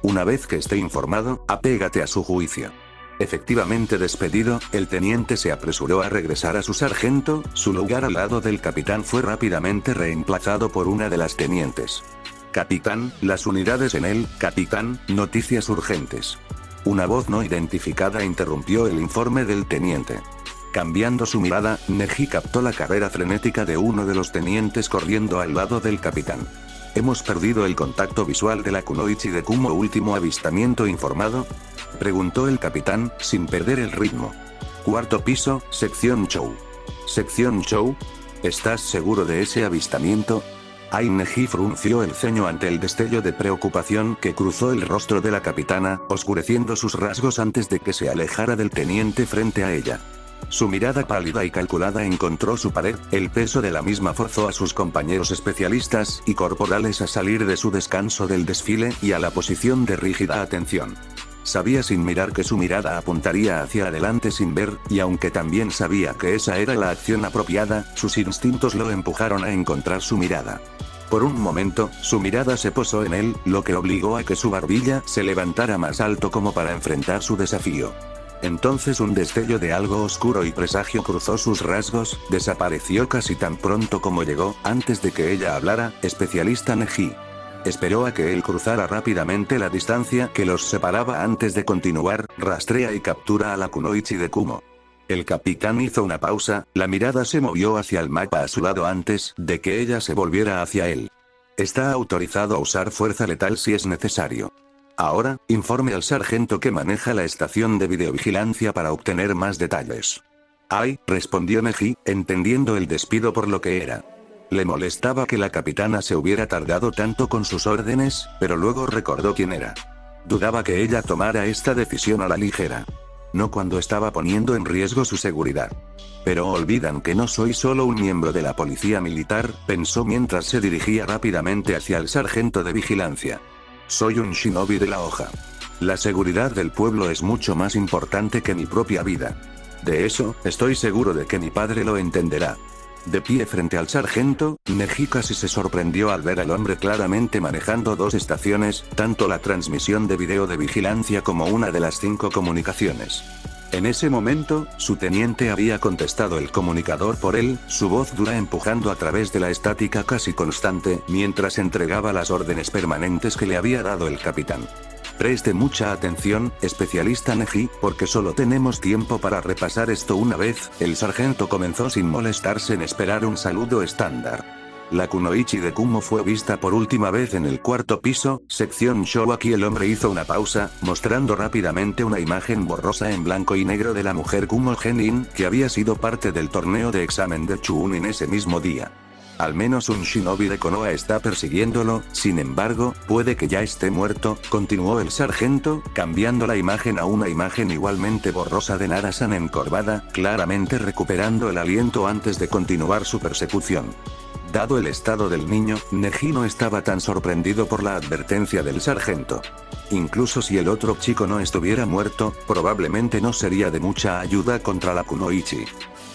Una vez que esté informado, apégate a su juicio. Efectivamente despedido, el teniente se apresuró a regresar a su sargento, su lugar al lado del capitán fue rápidamente reemplazado por una de las tenientes. Capitán, las unidades en él, capitán, noticias urgentes. Una voz no identificada interrumpió el informe del teniente. Cambiando su mirada, Neji captó la carrera frenética de uno de los tenientes corriendo al lado del capitán. ¿Hemos perdido el contacto visual de la Kunoichi de Kumo? ¿Último avistamiento informado?, preguntó el capitán, sin perder el ritmo. Cuarto piso, sección Chou. ¿Sección Chou? ¿Estás seguro de ese avistamiento? Neji frunció el ceño ante el destello de preocupación que cruzó el rostro de la capitana, oscureciendo sus rasgos antes de que se alejara del teniente frente a ella. Su mirada pálida y calculada encontró su pared, el peso de la misma forzó a sus compañeros especialistas y corporales a salir de su descanso del desfile y a la posición de rígida atención. Sabía sin mirar que su mirada apuntaría hacia adelante sin ver, y aunque también sabía que esa era la acción apropiada, sus instintos lo empujaron a encontrar su mirada. Por un momento, su mirada se posó en él, lo que obligó a que su barbilla se levantara más alto como para enfrentar su desafío. Entonces un destello de algo oscuro y presagio cruzó sus rasgos, desapareció casi tan pronto como llegó, antes de que ella hablara, especialista Neji. Esperó a que él cruzara rápidamente la distancia que los separaba antes de continuar, rastrea y captura a la Kunoichi de Kumo. El capitán hizo una pausa, la mirada se movió hacia el mapa a su lado antes de que ella se volviera hacia él. Está autorizado a usar fuerza letal si es necesario. Ahora, informe al sargento que maneja la estación de videovigilancia para obtener más detalles. Respondió Neji, entendiendo el despido por lo que era. Le molestaba que la capitana se hubiera tardado tanto con sus órdenes, pero luego recordó quién era. Dudaba que ella tomara esta decisión a la ligera. No cuando estaba poniendo en riesgo su seguridad. Pero olvidan que no soy solo un miembro de la policía militar, pensó mientras se dirigía rápidamente hacia el sargento de vigilancia. Soy un shinobi de la hoja. La seguridad del pueblo es mucho más importante que mi propia vida. De eso, estoy seguro de que mi padre lo entenderá. De pie frente al sargento, Neji casi se sorprendió al ver al hombre claramente manejando dos estaciones, tanto la transmisión de video de vigilancia como una de las 5 comunicaciones. En ese momento, su teniente había contestado el comunicador por él, su voz dura empujando a través de la estática casi constante, mientras entregaba las órdenes permanentes que le había dado el capitán. Preste mucha atención, especialista Neji, porque solo tenemos tiempo para repasar esto una vez. El sargento comenzó sin molestarse en esperar un saludo estándar. La kunoichi de Kumo fue vista por última vez en el 4º piso, sección show. Aquí el hombre hizo una pausa, mostrando rápidamente una imagen borrosa en blanco y negro de la mujer Kumo Genin, que había sido parte del torneo de examen de Chuunin ese mismo día. Al menos un shinobi de Konoha está persiguiéndolo, sin embargo, puede que ya esté muerto, continuó el sargento, cambiando la imagen a una imagen igualmente borrosa de Nara-san encorvada, claramente recuperando el aliento antes de continuar su persecución. Dado el estado del niño, Neji no estaba tan sorprendido por la advertencia del sargento. Incluso si el otro chico no estuviera muerto, probablemente no sería de mucha ayuda contra la kunoichi.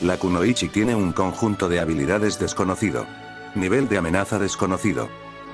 La kunoichi tiene un conjunto de habilidades desconocido. Nivel de amenaza desconocido.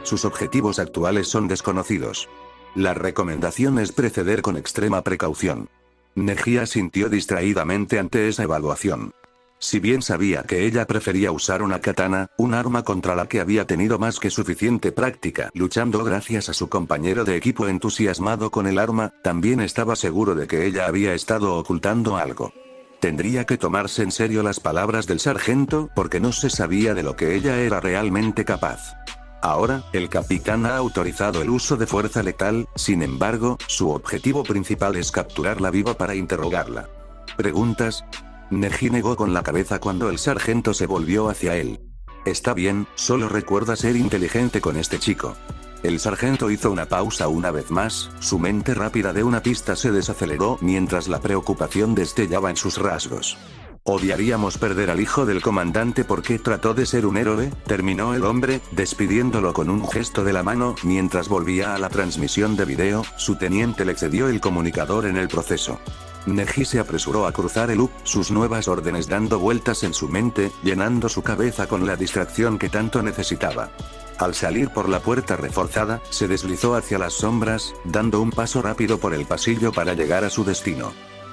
Sus objetivos actuales son desconocidos. La recomendación es proceder con extrema precaución. Neji asintió distraídamente ante esa evaluación. Si bien sabía que ella prefería usar una katana, un arma contra la que había tenido más que suficiente práctica luchando gracias a su compañero de equipo entusiasmado con el arma, también estaba seguro de que ella había estado ocultando algo. Tendría que tomarse en serio las palabras del sargento porque no se sabía de lo que ella era realmente capaz. Ahora, el capitán ha autorizado el uso de fuerza letal, sin embargo, su objetivo principal es capturarla viva para interrogarla. ¿Preguntas? Neji negó con la cabeza cuando el sargento se volvió hacia él. Está bien, solo recuerda ser inteligente con este chico. El sargento hizo una pausa una vez más, su mente rápida de una pista se desaceleró mientras la preocupación destellaba en sus rasgos. Odiaríamos perder al hijo del comandante porque trató de ser un héroe, terminó el hombre, despidiéndolo con un gesto de la mano mientras volvía a la transmisión de video, su teniente le cedió el comunicador en el proceso. Neji se apresuró a cruzar el sus nuevas órdenes dando vueltas en su mente, llenando su cabeza con la distracción que tanto necesitaba. Al salir por la puerta reforzada, se deslizó hacia las sombras, dando un paso rápido por el pasillo para llegar a su destino.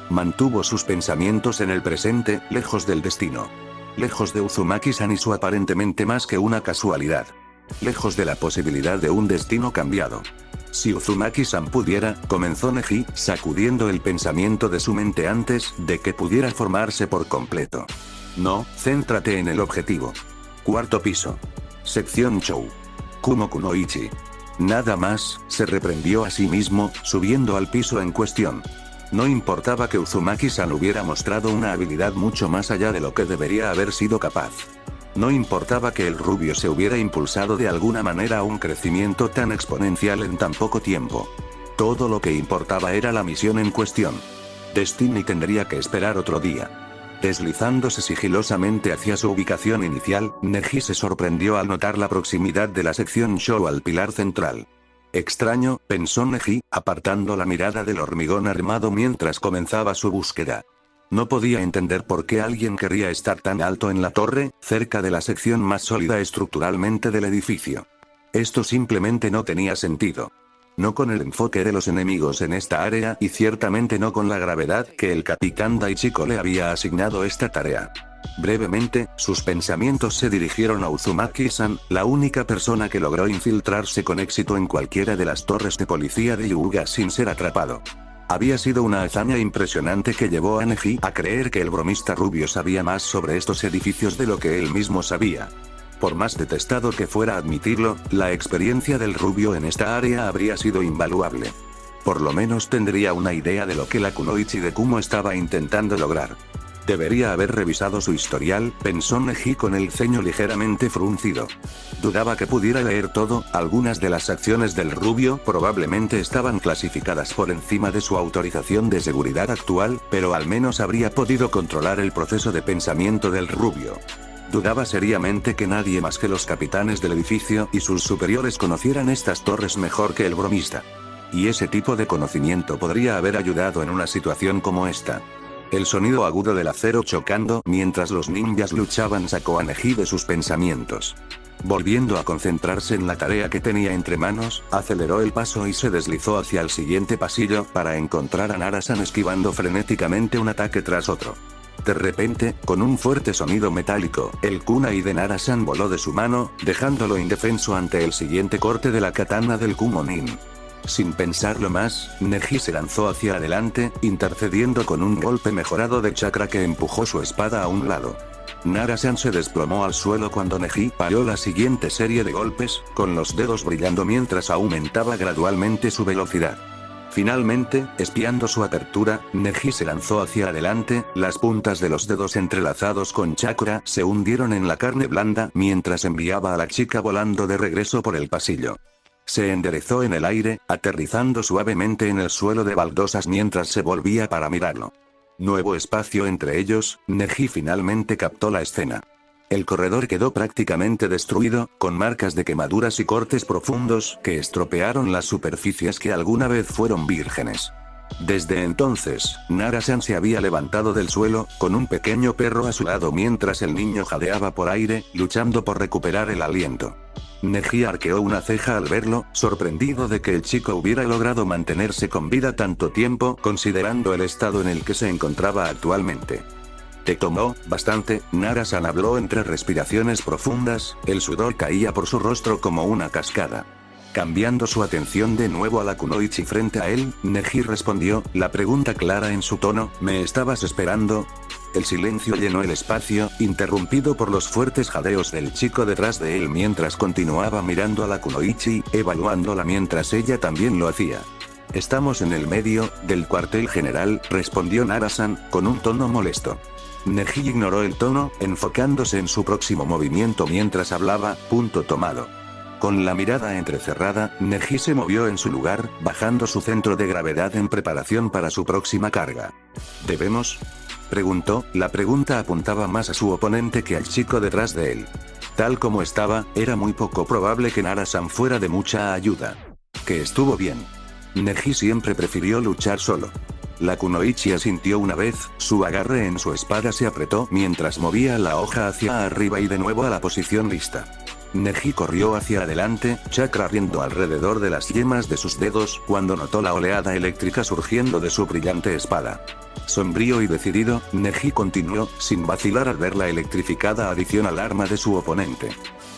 Mantuvo sus pensamientos en el presente, lejos del destino. Lejos de Uzumaki-san y su aparentemente más que una casualidad. Lejos de la posibilidad de un destino cambiado. Si Uzumaki-san pudiera, comenzó Neji, sacudiendo el pensamiento de su mente antes de que pudiera formarse por completo. No, céntrate en el objetivo. 4º piso. Sección show. Kumo kunoichi. Nada más, se reprendió a sí mismo, subiendo al piso en cuestión. No importaba que Uzumaki-san hubiera mostrado una habilidad mucho más allá de lo que debería haber sido capaz. No importaba que el rubio se hubiera impulsado de alguna manera a un crecimiento tan exponencial en tan poco tiempo. Todo lo que importaba era la misión en cuestión. Destiny tendría que esperar otro día. Deslizándose sigilosamente hacia su ubicación inicial, Neji se sorprendió al notar la proximidad de la sección show al pilar central. Extraño, pensó Neji, apartando la mirada del hormigón armado mientras comenzaba su búsqueda. No podía entender por qué alguien querría estar tan alto en la torre, cerca de la sección más sólida estructuralmente del edificio. Esto simplemente no tenía sentido. No con el enfoque de los enemigos en esta área y ciertamente no con la gravedad que el capitán Daichiko le había asignado esta tarea. Brevemente, sus pensamientos se dirigieron a Uzumaki-san, la única persona que logró infiltrarse con éxito en cualquiera de las torres de policía de Hyuga sin ser atrapado. Había sido una hazaña impresionante que llevó a Neji a creer que el bromista rubio sabía más sobre estos edificios de lo que él mismo sabía. Por más detestado que fuera admitirlo, la experiencia del rubio en esta área habría sido invaluable. Por lo menos tendría una idea de lo que la kunoichi de Kumo estaba intentando lograr. Debería haber revisado su historial, pensó Neji con el ceño ligeramente fruncido. Dudaba que pudiera leer todo, algunas de las acciones del rubio probablemente estaban clasificadas por encima de su autorización de seguridad actual, pero al menos habría podido controlar el proceso de pensamiento del rubio. Dudaba seriamente que nadie más que los capitanes del edificio y sus superiores conocieran estas torres mejor que el bromista. Y ese tipo de conocimiento podría haber ayudado en una situación como esta. El sonido agudo del acero chocando mientras los ninjas luchaban sacó a Neji de sus pensamientos. Volviendo a concentrarse en la tarea que tenía entre manos, aceleró el paso y se deslizó hacia el siguiente pasillo para encontrar a Narasan esquivando frenéticamente un ataque tras otro. De repente, con un fuerte sonido metálico, el kunai de Narasan voló de su mano, dejándolo indefenso ante el siguiente corte de la katana del Kumonin. Sin pensarlo más, Neji se lanzó hacia adelante, intercediendo con un golpe mejorado de chakra que empujó su espada a un lado. Narasan se desplomó al suelo cuando Neji paró la siguiente serie de golpes, con los dedos brillando mientras aumentaba gradualmente su velocidad. Finalmente, espiando su apertura, Neji se lanzó hacia adelante, las puntas de los dedos entrelazados con chakra se hundieron en la carne blanda mientras enviaba a la chica volando de regreso por el pasillo. Se enderezó en el aire, aterrizando suavemente en el suelo de baldosas mientras se volvía para mirarlo. Nuevo espacio entre ellos, Neji finalmente captó la escena. El corredor quedó prácticamente destruido, con marcas de quemaduras y cortes profundos que estropearon las superficies que alguna vez fueron vírgenes. Desde entonces, Narasan se había levantado del suelo, con un pequeño perro a su lado mientras el niño jadeaba por aire, luchando por recuperar el aliento. Neji arqueó una ceja al verlo, sorprendido de que el chico hubiera logrado mantenerse con vida tanto tiempo considerando el estado en el que se encontraba actualmente. Te tomó bastante, Narasan habló entre respiraciones profundas, el sudor caía por su rostro como una cascada. Cambiando su atención de nuevo a la kunoichi frente a él, Neji respondió, la pregunta clara en su tono, ¿me estabas esperando? El silencio llenó el espacio, interrumpido por los fuertes jadeos del chico detrás de él mientras continuaba mirando a la kunoichi, evaluándola mientras ella también lo hacía. Estamos en el medio del cuartel general, respondió Narasan, con un tono molesto. Neji ignoró el tono, enfocándose en su próximo movimiento mientras hablaba, punto tomado. Con la mirada entrecerrada, Neji se movió en su lugar, bajando su centro de gravedad en preparación para su próxima carga. ¿Debemos? Preguntó, la pregunta apuntaba más a su oponente que al chico detrás de él. Tal como estaba, era muy poco probable que Narasan fuera de mucha ayuda. Que estuvo bien. Neji siempre prefirió luchar solo. La kunoichi asintió una vez, su agarre en su espada se apretó mientras movía la hoja hacia arriba y de nuevo a la posición lista. Neji corrió hacia adelante, chakra riendo alrededor de las yemas de sus dedos, cuando notó la oleada eléctrica surgiendo de su brillante espada. Sombrío y decidido, Neji continuó, sin vacilar al ver la electrificada adición al arma de su oponente.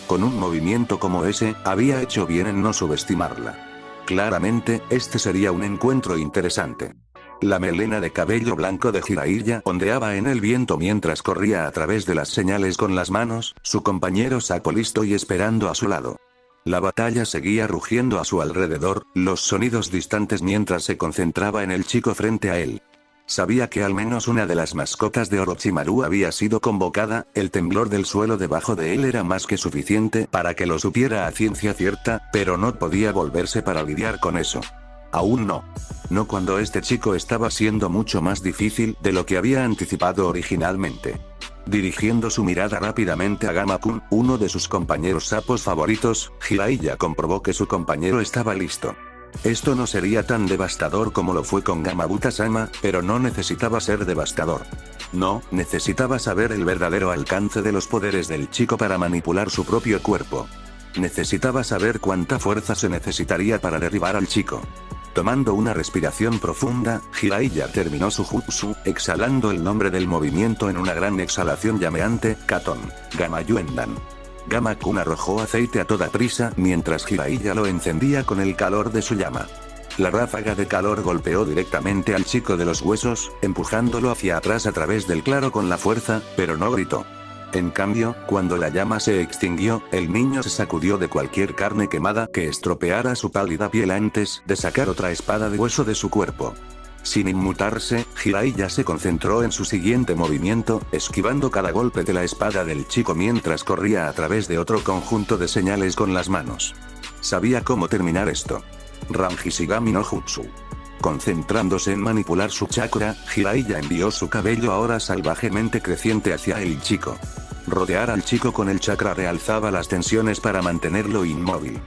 Con un movimiento como ese, había hecho bien en no subestimarla. Claramente, este sería un encuentro interesante. La melena de cabello blanco de Jiraiya ondeaba en el viento mientras corría a través de las señales con las manos, su compañero sapo listo y esperando a su lado. La batalla seguía rugiendo a su alrededor, los sonidos distantes mientras se concentraba en el chico frente a él. Sabía que al menos una de las mascotas de Orochimaru había sido convocada, el temblor del suelo debajo de él era más que suficiente para que lo supiera a ciencia cierta, pero no podía volverse para lidiar con eso. Aún no. No cuando este chico estaba siendo mucho más difícil de lo que había anticipado originalmente. Dirigiendo su mirada rápidamente a Gama-kun, uno de sus compañeros sapos favoritos, Jiraiya comprobó que su compañero estaba listo. Esto no sería tan devastador como lo fue con Gamabuta-sama, pero no necesitaba ser devastador. No, necesitaba saber el verdadero alcance de los poderes del chico para manipular su propio cuerpo. Necesitaba saber cuánta fuerza se necesitaría para derribar al chico. Tomando una respiración profunda, Jiraiya terminó su jutsu, exhalando el nombre del movimiento en una gran exhalación llameante, Katon, Gamayuendan. Gama-kun arrojó aceite a toda prisa mientras Jiraiya lo encendía con el calor de su llama. La ráfaga de calor golpeó directamente al chico de los huesos, empujándolo hacia atrás a través del claro con la fuerza, pero no gritó. En cambio, cuando la llama se extinguió, el niño se sacudió de cualquier carne quemada que estropeara su pálida piel antes de sacar otra espada de hueso de su cuerpo. Sin inmutarse, Jiraiya se concentró en su siguiente movimiento, esquivando cada golpe de la espada del chico mientras corría a través de otro conjunto de señales con las manos. Sabía cómo terminar esto. Ranjishigami no Jutsu. Concentrándose en manipular su chakra, Jiraiya envió su cabello ahora salvajemente creciente hacia el chico. Rodear al chico con el chakra realzaba las tensiones para mantenerlo inmóvil.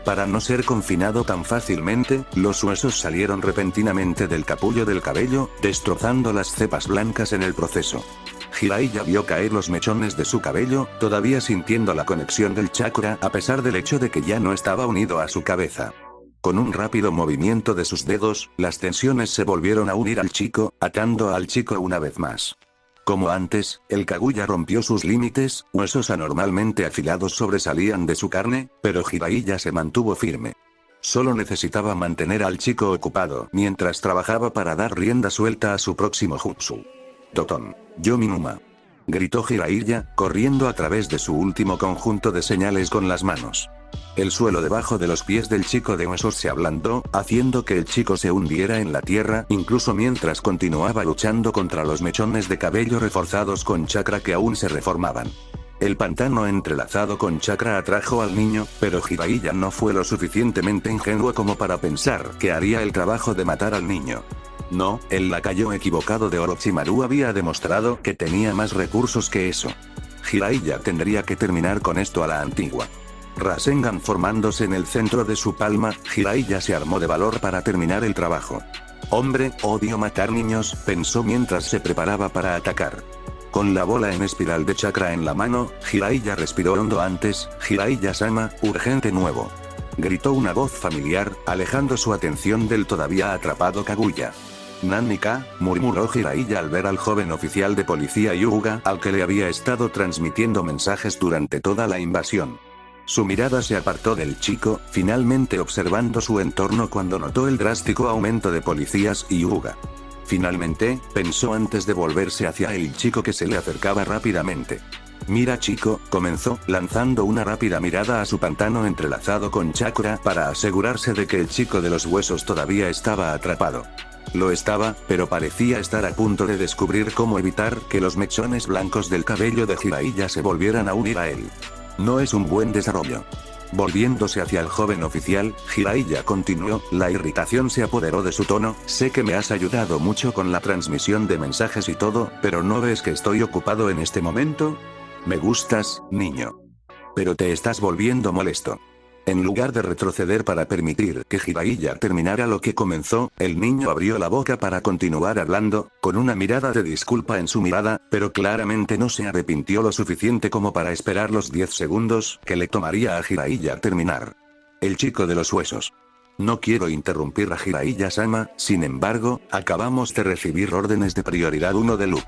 Para no ser confinado tan fácilmente, los huesos salieron repentinamente del capullo del cabello, destrozando las cepas blancas en el proceso. Jiraiya vio caer los mechones de su cabello, todavía sintiendo la conexión del chakra a pesar del hecho de que ya no estaba unido a su cabeza. Con un rápido movimiento de sus dedos, las tensiones se volvieron a unir al chico, atando al chico una vez más. Como antes, el Kaguya rompió sus límites, huesos anormalmente afilados sobresalían de su carne, pero Jiraiya se mantuvo firme. Solo necesitaba mantener al chico ocupado mientras trabajaba para dar rienda suelta a su próximo jutsu. Toton, Yominuma. Gritó Jiraiya, corriendo a través de su último conjunto de señales con las manos. El suelo debajo de los pies del chico de huesos se ablandó, haciendo que el chico se hundiera en la tierra, incluso mientras continuaba luchando contra los mechones de cabello reforzados con chakra que aún se reformaban. El pantano entrelazado con chakra atrajo al niño, pero Jiraiya no fue lo suficientemente ingenuo como para pensar que haría el trabajo de matar al niño. No, el lacayo equivocado de Orochimaru había demostrado que tenía más recursos que eso. Jiraiya tendría que terminar con esto a la antigua. Rasengan formándose en el centro de su palma, Jiraiya se armó de valor para terminar el trabajo. Hombre, odio matar niños, pensó mientras se preparaba para atacar. Con la bola en espiral de chakra en la mano, Jiraiya respiró hondo antes. Jiraiya-sama, urgente nuevo. Gritó una voz familiar, alejando su atención del todavía atrapado Kaguya. Nanika, murmuró Jiraiya al ver al joven oficial de policía Hyuga, al que le había estado transmitiendo mensajes durante toda la invasión. Su mirada se apartó del chico, finalmente observando su entorno cuando notó el drástico aumento de policías y Hyuga. Finalmente, pensó antes de volverse hacia el chico que se le acercaba rápidamente. Mira chico, comenzó, lanzando una rápida mirada a su pantano entrelazado con chakra para asegurarse de que el chico de los huesos todavía estaba atrapado. Lo estaba, pero parecía estar a punto de descubrir cómo evitar que los mechones blancos del cabello de Jiraiya se volvieran a unir a él. No es un buen desarrollo. Volviéndose hacia el joven oficial, Jiraiya continuó, la irritación se apoderó de su tono, sé que me has ayudado mucho con la transmisión de mensajes y todo, pero ¿no ves que estoy ocupado en este momento? Me gustas, niño. Pero te estás volviendo molesto. En lugar de retroceder para permitir que Jiraiya terminara lo que comenzó, el niño abrió la boca para continuar hablando, con una mirada de disculpa en su mirada, pero claramente no se arrepintió lo suficiente como para esperar los 10 segundos que le tomaría a Jiraiya terminar. El chico de los huesos. No quiero interrumpir a Jiraiya-sama, sin embargo, acabamos de recibir órdenes de prioridad 1 de Loop.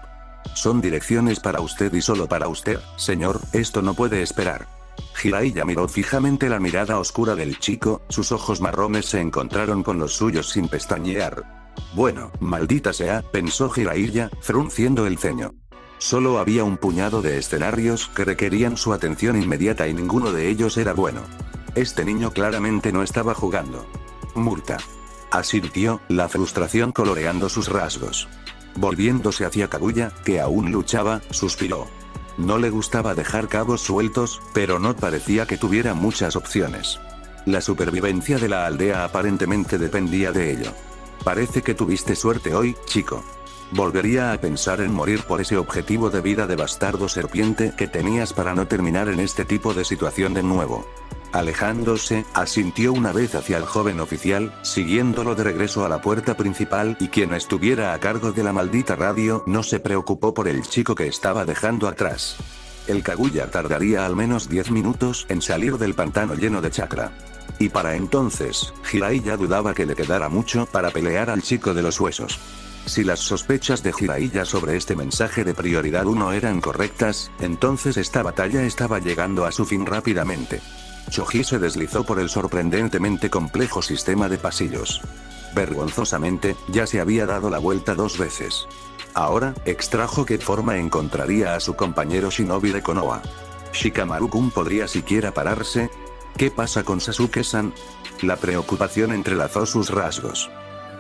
Son direcciones para usted y solo para usted, señor, esto no puede esperar. Jiraiya miró fijamente la mirada oscura del chico, sus ojos marrones se encontraron con los suyos sin pestañear. Bueno, maldita sea, pensó Jiraiya, frunciendo el ceño. Solo había un puñado de escenarios que requerían su atención inmediata y ninguno de ellos era bueno. Este niño claramente no estaba jugando. Murta. Asintió, la frustración coloreando sus rasgos. Volviéndose hacia Kaguya, que aún luchaba, suspiró. No le gustaba dejar cabos sueltos, pero no parecía que tuviera muchas opciones. La supervivencia de la aldea aparentemente dependía de ello. Parece que tuviste suerte hoy, chico. Volvería a pensar en morir por ese objetivo de vida de bastardo serpiente que tenías para no terminar en este tipo de situación de nuevo. Alejándose, asintió una vez hacia el joven oficial, siguiéndolo de regreso a la puerta principal y quien estuviera a cargo de la maldita radio no se preocupó por el chico que estaba dejando atrás. El Kaguya tardaría al menos 10 minutos en salir del pantano lleno de chakra. Y para entonces, Jiraiya dudaba que le quedara mucho para pelear al chico de los huesos. Si las sospechas de Jiraiya sobre este mensaje de prioridad 1 eran correctas, entonces esta batalla estaba llegando a su fin rápidamente. Choji se deslizó por el sorprendentemente complejo sistema de pasillos. Vergonzosamente, ya se había dado la vuelta 2 veces. Ahora, extrajo qué forma encontraría a su compañero Shinobi de Konoha. ¿Shikamaru-kun podría siquiera pararse? ¿Qué pasa con Sasuke-san? La preocupación entrelazó sus rasgos.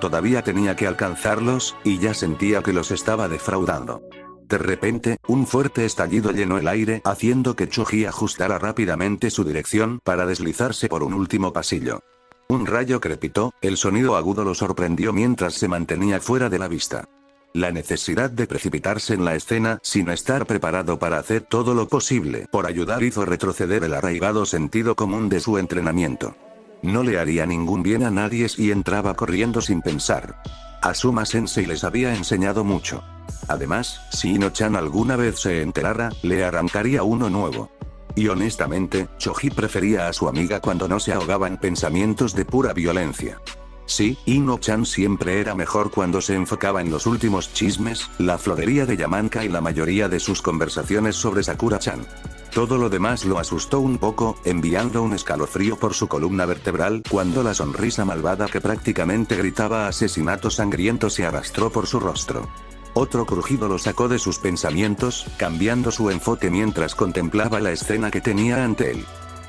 Todavía tenía que alcanzarlos, y ya sentía que los estaba defraudando. De repente, un fuerte estallido llenó el aire, haciendo que Choji ajustara rápidamente su dirección para deslizarse por un último pasillo. Un rayo crepitó, el sonido agudo lo sorprendió mientras se mantenía fuera de la vista. La necesidad de precipitarse en la escena sin estar preparado para hacer todo lo posible por ayudar hizo retroceder el arraigado sentido común de su entrenamiento. No le haría ningún bien a nadie si entraba corriendo sin pensar. Asuma Sensei les había enseñado mucho. Además, si Ino-chan alguna vez se enterara, le arrancaría uno nuevo. Y honestamente, Choji prefería a su amiga cuando no se ahogaba en pensamientos de pura violencia. Sí, Ino-chan siempre era mejor cuando se enfocaba en los últimos chismes, la florería de Yamanka y la mayoría de sus conversaciones sobre Sakura-chan. Todo lo demás lo asustó un poco, enviando un escalofrío por su columna vertebral cuando la sonrisa malvada que prácticamente gritaba asesinato sangriento se arrastró por su rostro. Otro crujido lo sacó de sus pensamientos, cambiando su enfoque mientras contemplaba la escena que tenía ante él.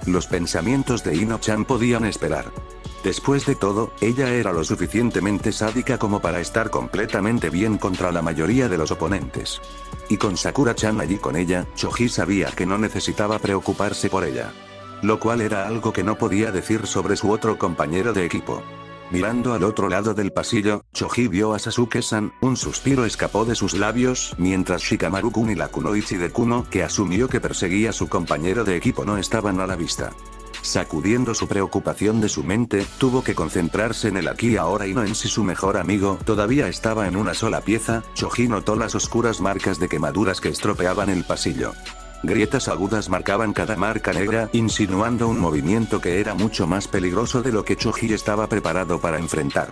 Los pensamientos de Ino-chan podían esperar. Después de todo, ella era lo suficientemente sádica como para estar completamente bien contra la mayoría de los oponentes. Y con Sakura-chan allí con ella, Choji sabía que no necesitaba preocuparse por ella. Lo cual era algo que no podía decir sobre su otro compañero de equipo. Mirando al otro lado del pasillo, Choji vio a Sasuke-san, un suspiro escapó de sus labios, mientras Shikamaru-kun y la kunoichi de Kuno, que asumió que perseguía a su compañero de equipo, no estaban a la vista. Sacudiendo su preocupación de su mente, tuvo que concentrarse en el aquí y ahora y no en si su mejor amigo todavía estaba en una sola pieza. Choji notó las oscuras marcas de quemaduras que estropeaban el pasillo. Grietas agudas marcaban cada marca negra, insinuando un movimiento que era mucho más peligroso de lo que Choji estaba preparado para enfrentar.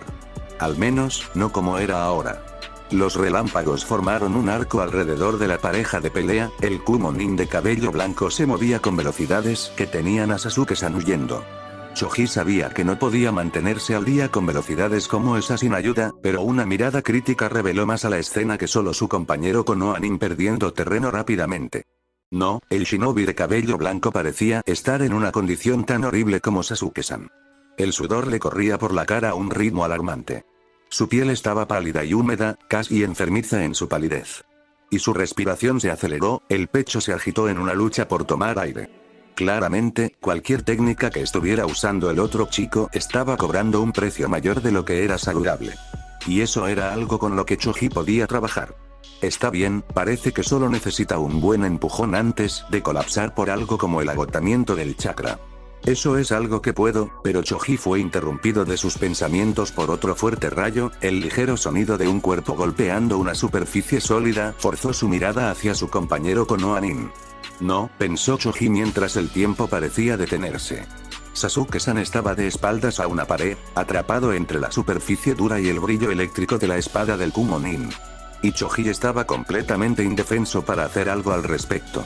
Al menos, no como era ahora. Los relámpagos formaron un arco alrededor de la pareja de pelea, el Kumonin de cabello blanco se movía con velocidades que tenían a Sasuke-san huyendo. Choji sabía que no podía mantenerse al día con velocidades como esa sin ayuda, pero una mirada crítica reveló más a la escena que solo su compañero Konoha-nin perdiendo terreno rápidamente. No, el shinobi de cabello blanco parecía estar en una condición tan horrible como Sasuke-san. El sudor le corría por la cara a un ritmo alarmante. Su piel estaba pálida y húmeda, casi enfermiza en su palidez. Y su respiración se aceleró, el pecho se agitó en una lucha por tomar aire. Claramente, cualquier técnica que estuviera usando el otro chico estaba cobrando un precio mayor de lo que era saludable. Y eso era algo con lo que Choji podía trabajar. Está bien, parece que solo necesita un buen empujón antes de colapsar por algo como el agotamiento del chakra. Eso es algo que puedo, pero Choji fue interrumpido de sus pensamientos por otro fuerte rayo, el ligero sonido de un cuerpo golpeando una superficie sólida forzó su mirada hacia su compañero Konoha-nin. No, pensó Choji mientras el tiempo parecía detenerse. Sasuke-san estaba de espaldas a una pared, atrapado entre la superficie dura y el brillo eléctrico de la espada del Kumonin. Y Choji estaba completamente indefenso para hacer algo al respecto.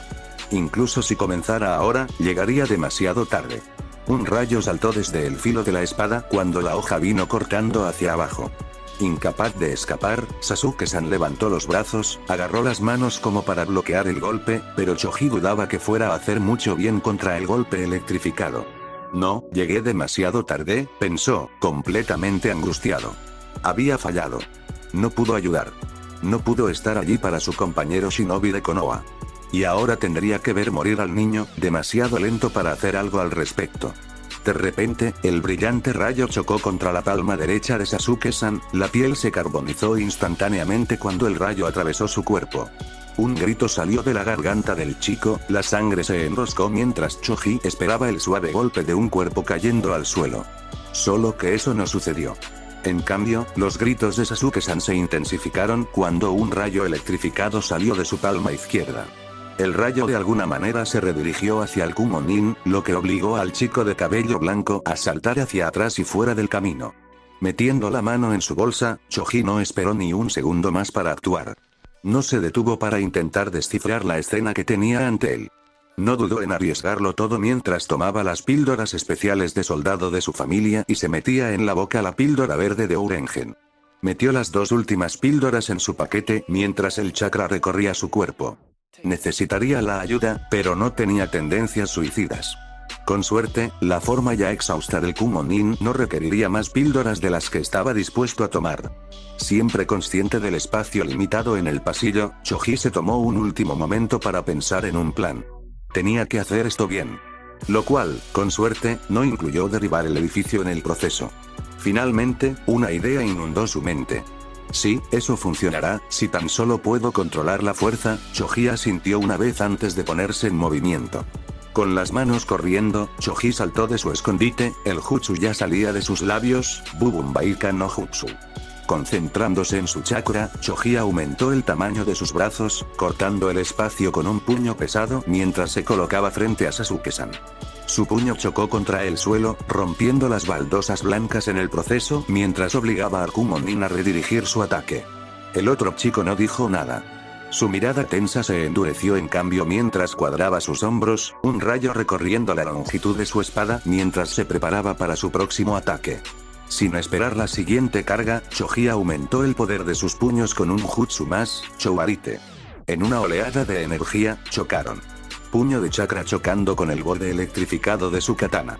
Incluso si comenzara ahora, llegaría demasiado tarde. Un rayo saltó desde el filo de la espada cuando la hoja vino cortando hacia abajo. Incapaz de escapar, Sasuke-san levantó los brazos, agarró las manos como para bloquear el golpe, pero Choji dudaba que fuera a hacer mucho bien contra el golpe electrificado. No, llegué demasiado tarde, pensó, completamente angustiado. Había fallado. No pudo ayudar. No pudo estar allí para su compañero shinobi de Konoha. Y ahora tendría que ver morir al niño, demasiado lento para hacer algo al respecto. De repente, el brillante rayo chocó contra la palma derecha de Sasuke-san, la piel se carbonizó instantáneamente cuando el rayo atravesó su cuerpo. Un grito salió de la garganta del chico, la sangre se enroscó mientras Choji esperaba el suave golpe de un cuerpo cayendo al suelo. Solo que eso no sucedió. En cambio, los gritos de Sasuke-san se intensificaron cuando un rayo electrificado salió de su palma izquierda. El rayo de alguna manera se redirigió hacia el Kumonin, lo que obligó al chico de cabello blanco a saltar hacia atrás y fuera del camino. Metiendo la mano en su bolsa, Choji no esperó ni un segundo más para actuar. No se detuvo para intentar descifrar la escena que tenía ante él. No dudó en arriesgarlo todo mientras tomaba las píldoras especiales de soldado de su familia y se metía en la boca la píldora verde de Ourengen. Metió las dos últimas píldoras en su paquete mientras el chakra recorría su cuerpo. Necesitaría la ayuda, pero no tenía tendencias suicidas. Con suerte, la forma ya exhausta del Kumonin no requeriría más píldoras de las que estaba dispuesto a tomar. Siempre consciente del espacio limitado en el pasillo, Choji se tomó un último momento para pensar en un plan. Tenía que hacer esto bien. Lo cual, con suerte, no incluyó derribar el edificio en el proceso. Finalmente, una idea inundó su mente. Sí, eso funcionará, si tan solo puedo controlar la fuerza, Choji asintió una vez antes de ponerse en movimiento. Con las manos corriendo, Choji saltó de su escondite, el jutsu ya salía de sus labios, Bubumbaika no Jutsu. Concentrándose en su chakra, Choji aumentó el tamaño de sus brazos, cortando el espacio con un puño pesado mientras se colocaba frente a Sasuke-san. Su puño chocó contra el suelo, rompiendo las baldosas blancas en el proceso mientras obligaba a Kumonin a redirigir su ataque. El otro chico no dijo nada. Su mirada tensa se endureció en cambio mientras cuadraba sus hombros, un rayo recorriendo la longitud de su espada mientras se preparaba para su próximo ataque. Sin esperar la siguiente carga, Choji aumentó el poder de sus puños con un jutsu más, Chowarite. En una oleada de energía, chocaron. Puño de chakra chocando con el borde electrificado de su katana.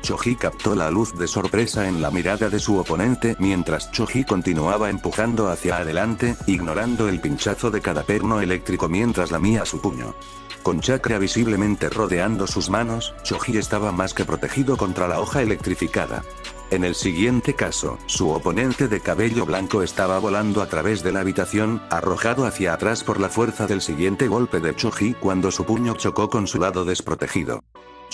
Choji captó la luz de sorpresa en la mirada de su oponente mientras Choji continuaba empujando hacia adelante, ignorando el pinchazo de cada perno eléctrico mientras lamía su puño. Con chakra visiblemente rodeando sus manos, Choji estaba más que protegido contra la hoja electrificada. En el siguiente caso, su oponente de cabello blanco estaba volando a través de la habitación, arrojado hacia atrás por la fuerza del siguiente golpe de Choji cuando su puño chocó con su lado desprotegido.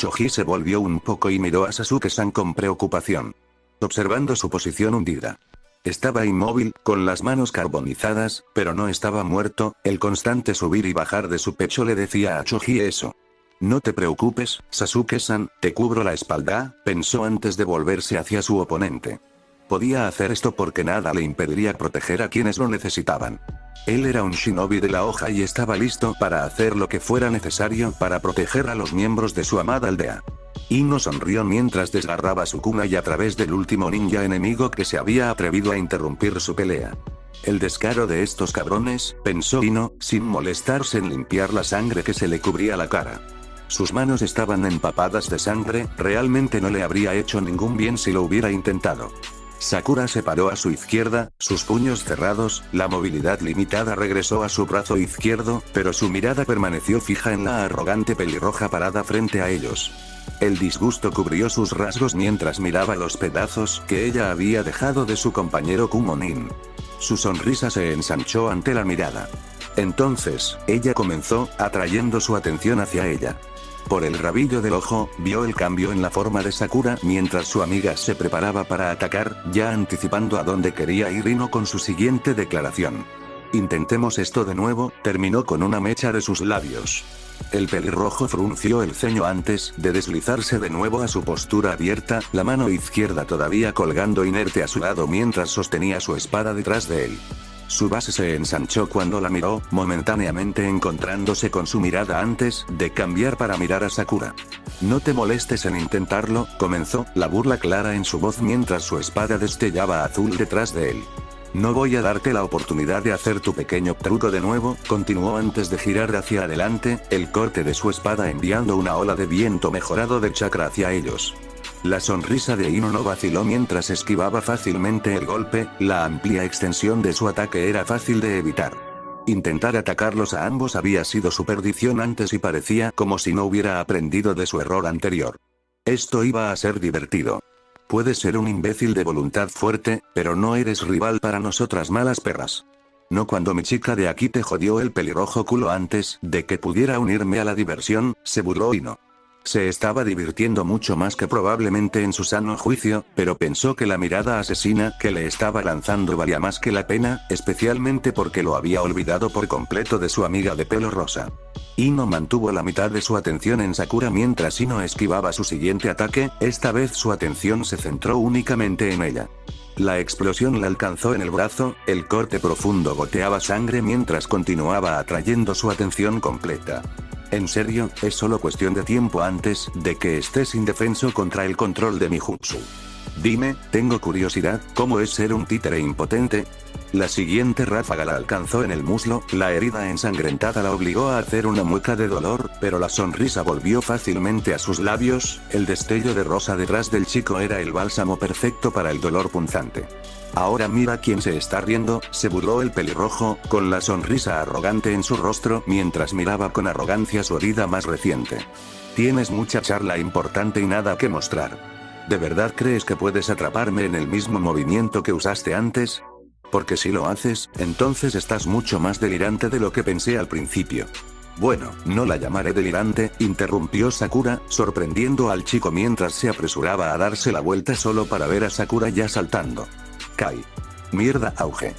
Choji se volvió un poco y miró a Sasuke-san con preocupación. Observando su posición hundida. Estaba inmóvil, con las manos carbonizadas, pero no estaba muerto, el constante subir y bajar de su pecho le decía a Choji eso. No te preocupes, Sasuke-san, te cubro la espalda, pensó antes de volverse hacia su oponente. Podía hacer esto porque nada le impediría proteger a quienes lo necesitaban. Él era un shinobi de la hoja y estaba listo para hacer lo que fuera necesario para proteger a los miembros de su amada aldea. Ino sonrió mientras desgarraba su kunai a través del último ninja enemigo que se había atrevido a interrumpir su pelea. El descaro de estos cabrones, pensó Ino, sin molestarse en limpiar la sangre que se le cubría la cara. Sus manos estaban empapadas de sangre, realmente no le habría hecho ningún bien si lo hubiera intentado. Sakura se paró a su izquierda, sus puños cerrados, la movilidad limitada regresó a su brazo izquierdo, pero su mirada permaneció fija en la arrogante pelirroja parada frente a ellos. El disgusto cubrió sus rasgos mientras miraba los pedazos que ella había dejado de su compañero Kumonin. Su sonrisa se ensanchó ante la mirada. Entonces, ella comenzó, atrayendo su atención hacia ella. Por el rabillo del ojo, vio el cambio en la forma de Sakura mientras su amiga se preparaba para atacar, ya anticipando a dónde quería ir Ino con su siguiente declaración. Intentemos esto de nuevo, terminó con una mecha de sus labios. El pelirrojo frunció el ceño antes de deslizarse de nuevo a su postura abierta, la mano izquierda todavía colgando inerte a su lado mientras sostenía su espada detrás de él. Su base se ensanchó cuando la miró, momentáneamente encontrándose con su mirada antes de cambiar para mirar a Sakura. No te molestes en intentarlo, comenzó, la burla clara en su voz mientras su espada destellaba azul detrás de él. No voy a darte la oportunidad de hacer tu pequeño truco de nuevo, continuó antes de girar hacia adelante, el corte de su espada enviando una ola de viento mejorado de chakra hacia ellos. La sonrisa de Ino no vaciló mientras esquivaba fácilmente el golpe, la amplia extensión de su ataque era fácil de evitar. Intentar atacarlos a ambos había sido su perdición antes y parecía como si no hubiera aprendido de su error anterior. Esto iba a ser divertido. Puedes ser un imbécil de voluntad fuerte, pero no eres rival para nosotras malas perras. No cuando mi chica de aquí te jodió el pelirrojo culo antes de que pudiera unirme a la diversión, se burló Ino. Se estaba divirtiendo mucho más que probablemente en su sano juicio, pero pensó que la mirada asesina que le estaba lanzando valía más que la pena, especialmente porque lo había olvidado por completo de su amiga de pelo rosa. Ino mantuvo la mitad de su atención en Sakura mientras Ino esquivaba su siguiente ataque, esta vez su atención se centró únicamente en ella. La explosión la alcanzó en el brazo, el corte profundo goteaba sangre mientras continuaba atrayendo su atención completa. En serio, es solo cuestión de tiempo antes de que estés indefenso contra el control de mi jutsu. Dime, tengo curiosidad, ¿cómo es ser un títere impotente? La siguiente ráfaga la alcanzó en el muslo, la herida ensangrentada la obligó a hacer una mueca de dolor, pero la sonrisa volvió fácilmente a sus labios, el destello de rosa detrás del chico era el bálsamo perfecto para el dolor punzante. Ahora mira quién se está riendo, se burló el pelirrojo, con la sonrisa arrogante en su rostro mientras miraba con arrogancia su herida más reciente. Tienes mucha charla importante y nada que mostrar. ¿De verdad crees que puedes atraparme en el mismo movimiento que usaste antes? Porque si lo haces, entonces estás mucho más delirante de lo que pensé al principio. Bueno, no la llamaré delirante, interrumpió Sakura, sorprendiendo al chico mientras se apresuraba a darse la vuelta solo para ver a Sakura ya saltando. Kai. Mierda, auge.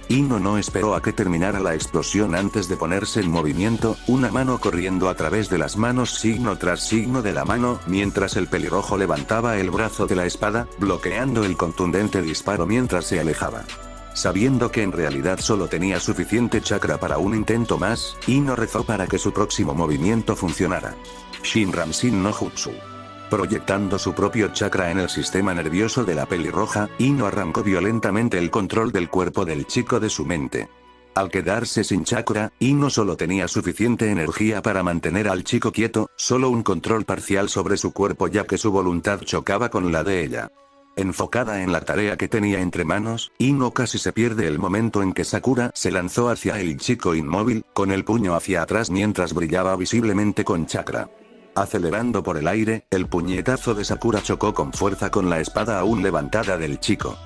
Ino no esperó a que terminara la explosión antes de ponerse en movimiento, una mano corriendo a través de las manos signo tras signo de la mano, mientras el pelirrojo levantaba el brazo de la espada, bloqueando el contundente disparo mientras se alejaba. Sabiendo que en realidad solo tenía suficiente chakra para un intento más, Ino rezó para que su próximo movimiento funcionara. Shinramsin no Jutsu. Proyectando su propio chakra en el sistema nervioso de la pelirroja, Ino arrancó violentamente el control del cuerpo del chico de su mente. Al quedarse sin chakra, Ino solo tenía suficiente energía para mantener al chico quieto, solo un control parcial sobre su cuerpo ya que su voluntad chocaba con la de ella. Enfocada en la tarea que tenía entre manos, Ino casi se pierde el momento en que Sakura se lanzó hacia el chico inmóvil, con el puño hacia atrás mientras brillaba visiblemente con chakra. Acelerando por el aire, el puñetazo de Sakura chocó con fuerza con la espada aún levantada del chico.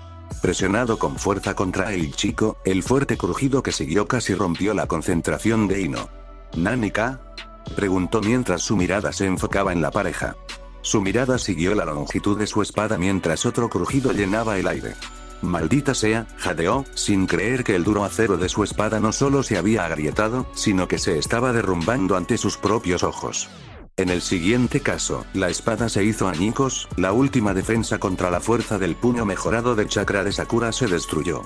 Presionado con fuerza contra el chico, el fuerte crujido que siguió casi rompió la concentración de Ino. ¿Nani-ka? Preguntó mientras su mirada se enfocaba en la pareja. Su mirada siguió la longitud de su espada mientras otro crujido llenaba el aire. Maldita sea, jadeó, sin creer que el duro acero de su espada no solo se había agrietado, sino que se estaba derrumbando ante sus propios ojos. En el siguiente caso, la espada se hizo añicos, la última defensa contra la fuerza del puño mejorado de chakra de Sakura se destruyó.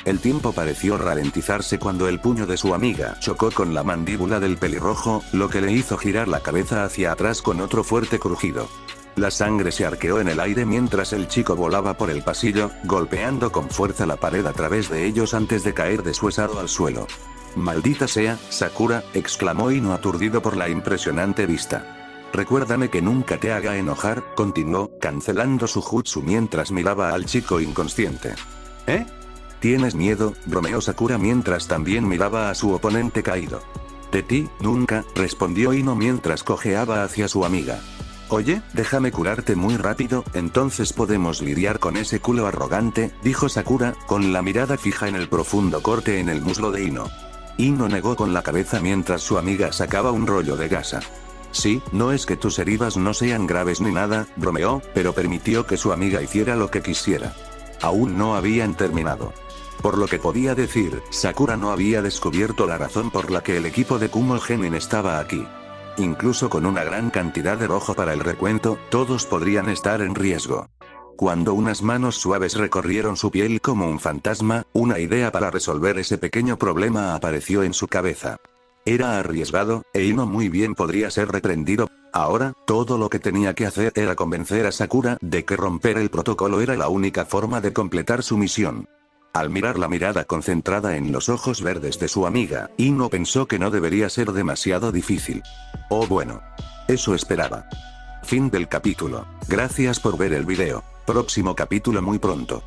El tiempo pareció ralentizarse cuando el puño de su amiga chocó con la mandíbula del pelirrojo, lo que le hizo girar la cabeza hacia atrás con otro fuerte crujido. La sangre se arqueó en el aire mientras el chico volaba por el pasillo, golpeando con fuerza la pared a través de ellos antes de caer deshuesado al suelo. «Maldita sea, Sakura», exclamó Ino aturdido por la impresionante vista. «Recuérdame que nunca te haga enojar», continuó, cancelando su jutsu mientras miraba al chico inconsciente. «¿Eh? ¿Tienes miedo?», bromeó Sakura mientras también miraba a su oponente caído. «De ti, nunca», respondió Ino mientras cojeaba hacia su amiga. «Oye, déjame curarte muy rápido, entonces podemos lidiar con ese culo arrogante», dijo Sakura, con la mirada fija en el profundo corte en el muslo de Ino. Ino negó con la cabeza mientras su amiga sacaba un rollo de gasa. «Sí, no es que tus heridas no sean graves ni nada», bromeó, pero permitió que su amiga hiciera lo que quisiera. Aún no habían terminado. Por lo que podía decir, Sakura no había descubierto la razón por la que el equipo de Kumo Genin estaba aquí. Incluso con una gran cantidad de rojo para el recuento, todos podrían estar en riesgo. Cuando unas manos suaves recorrieron su piel como un fantasma, una idea para resolver ese pequeño problema apareció en su cabeza. Era arriesgado, e Ino muy bien podría ser reprendido. Ahora, todo lo que tenía que hacer era convencer a Sakura de que romper el protocolo era la única forma de completar su misión. Al mirar la mirada concentrada en los ojos verdes de su amiga, Ino pensó que no debería ser demasiado difícil. Oh bueno. Eso esperaba. Fin del capítulo. Gracias por ver el video. Próximo capítulo muy pronto.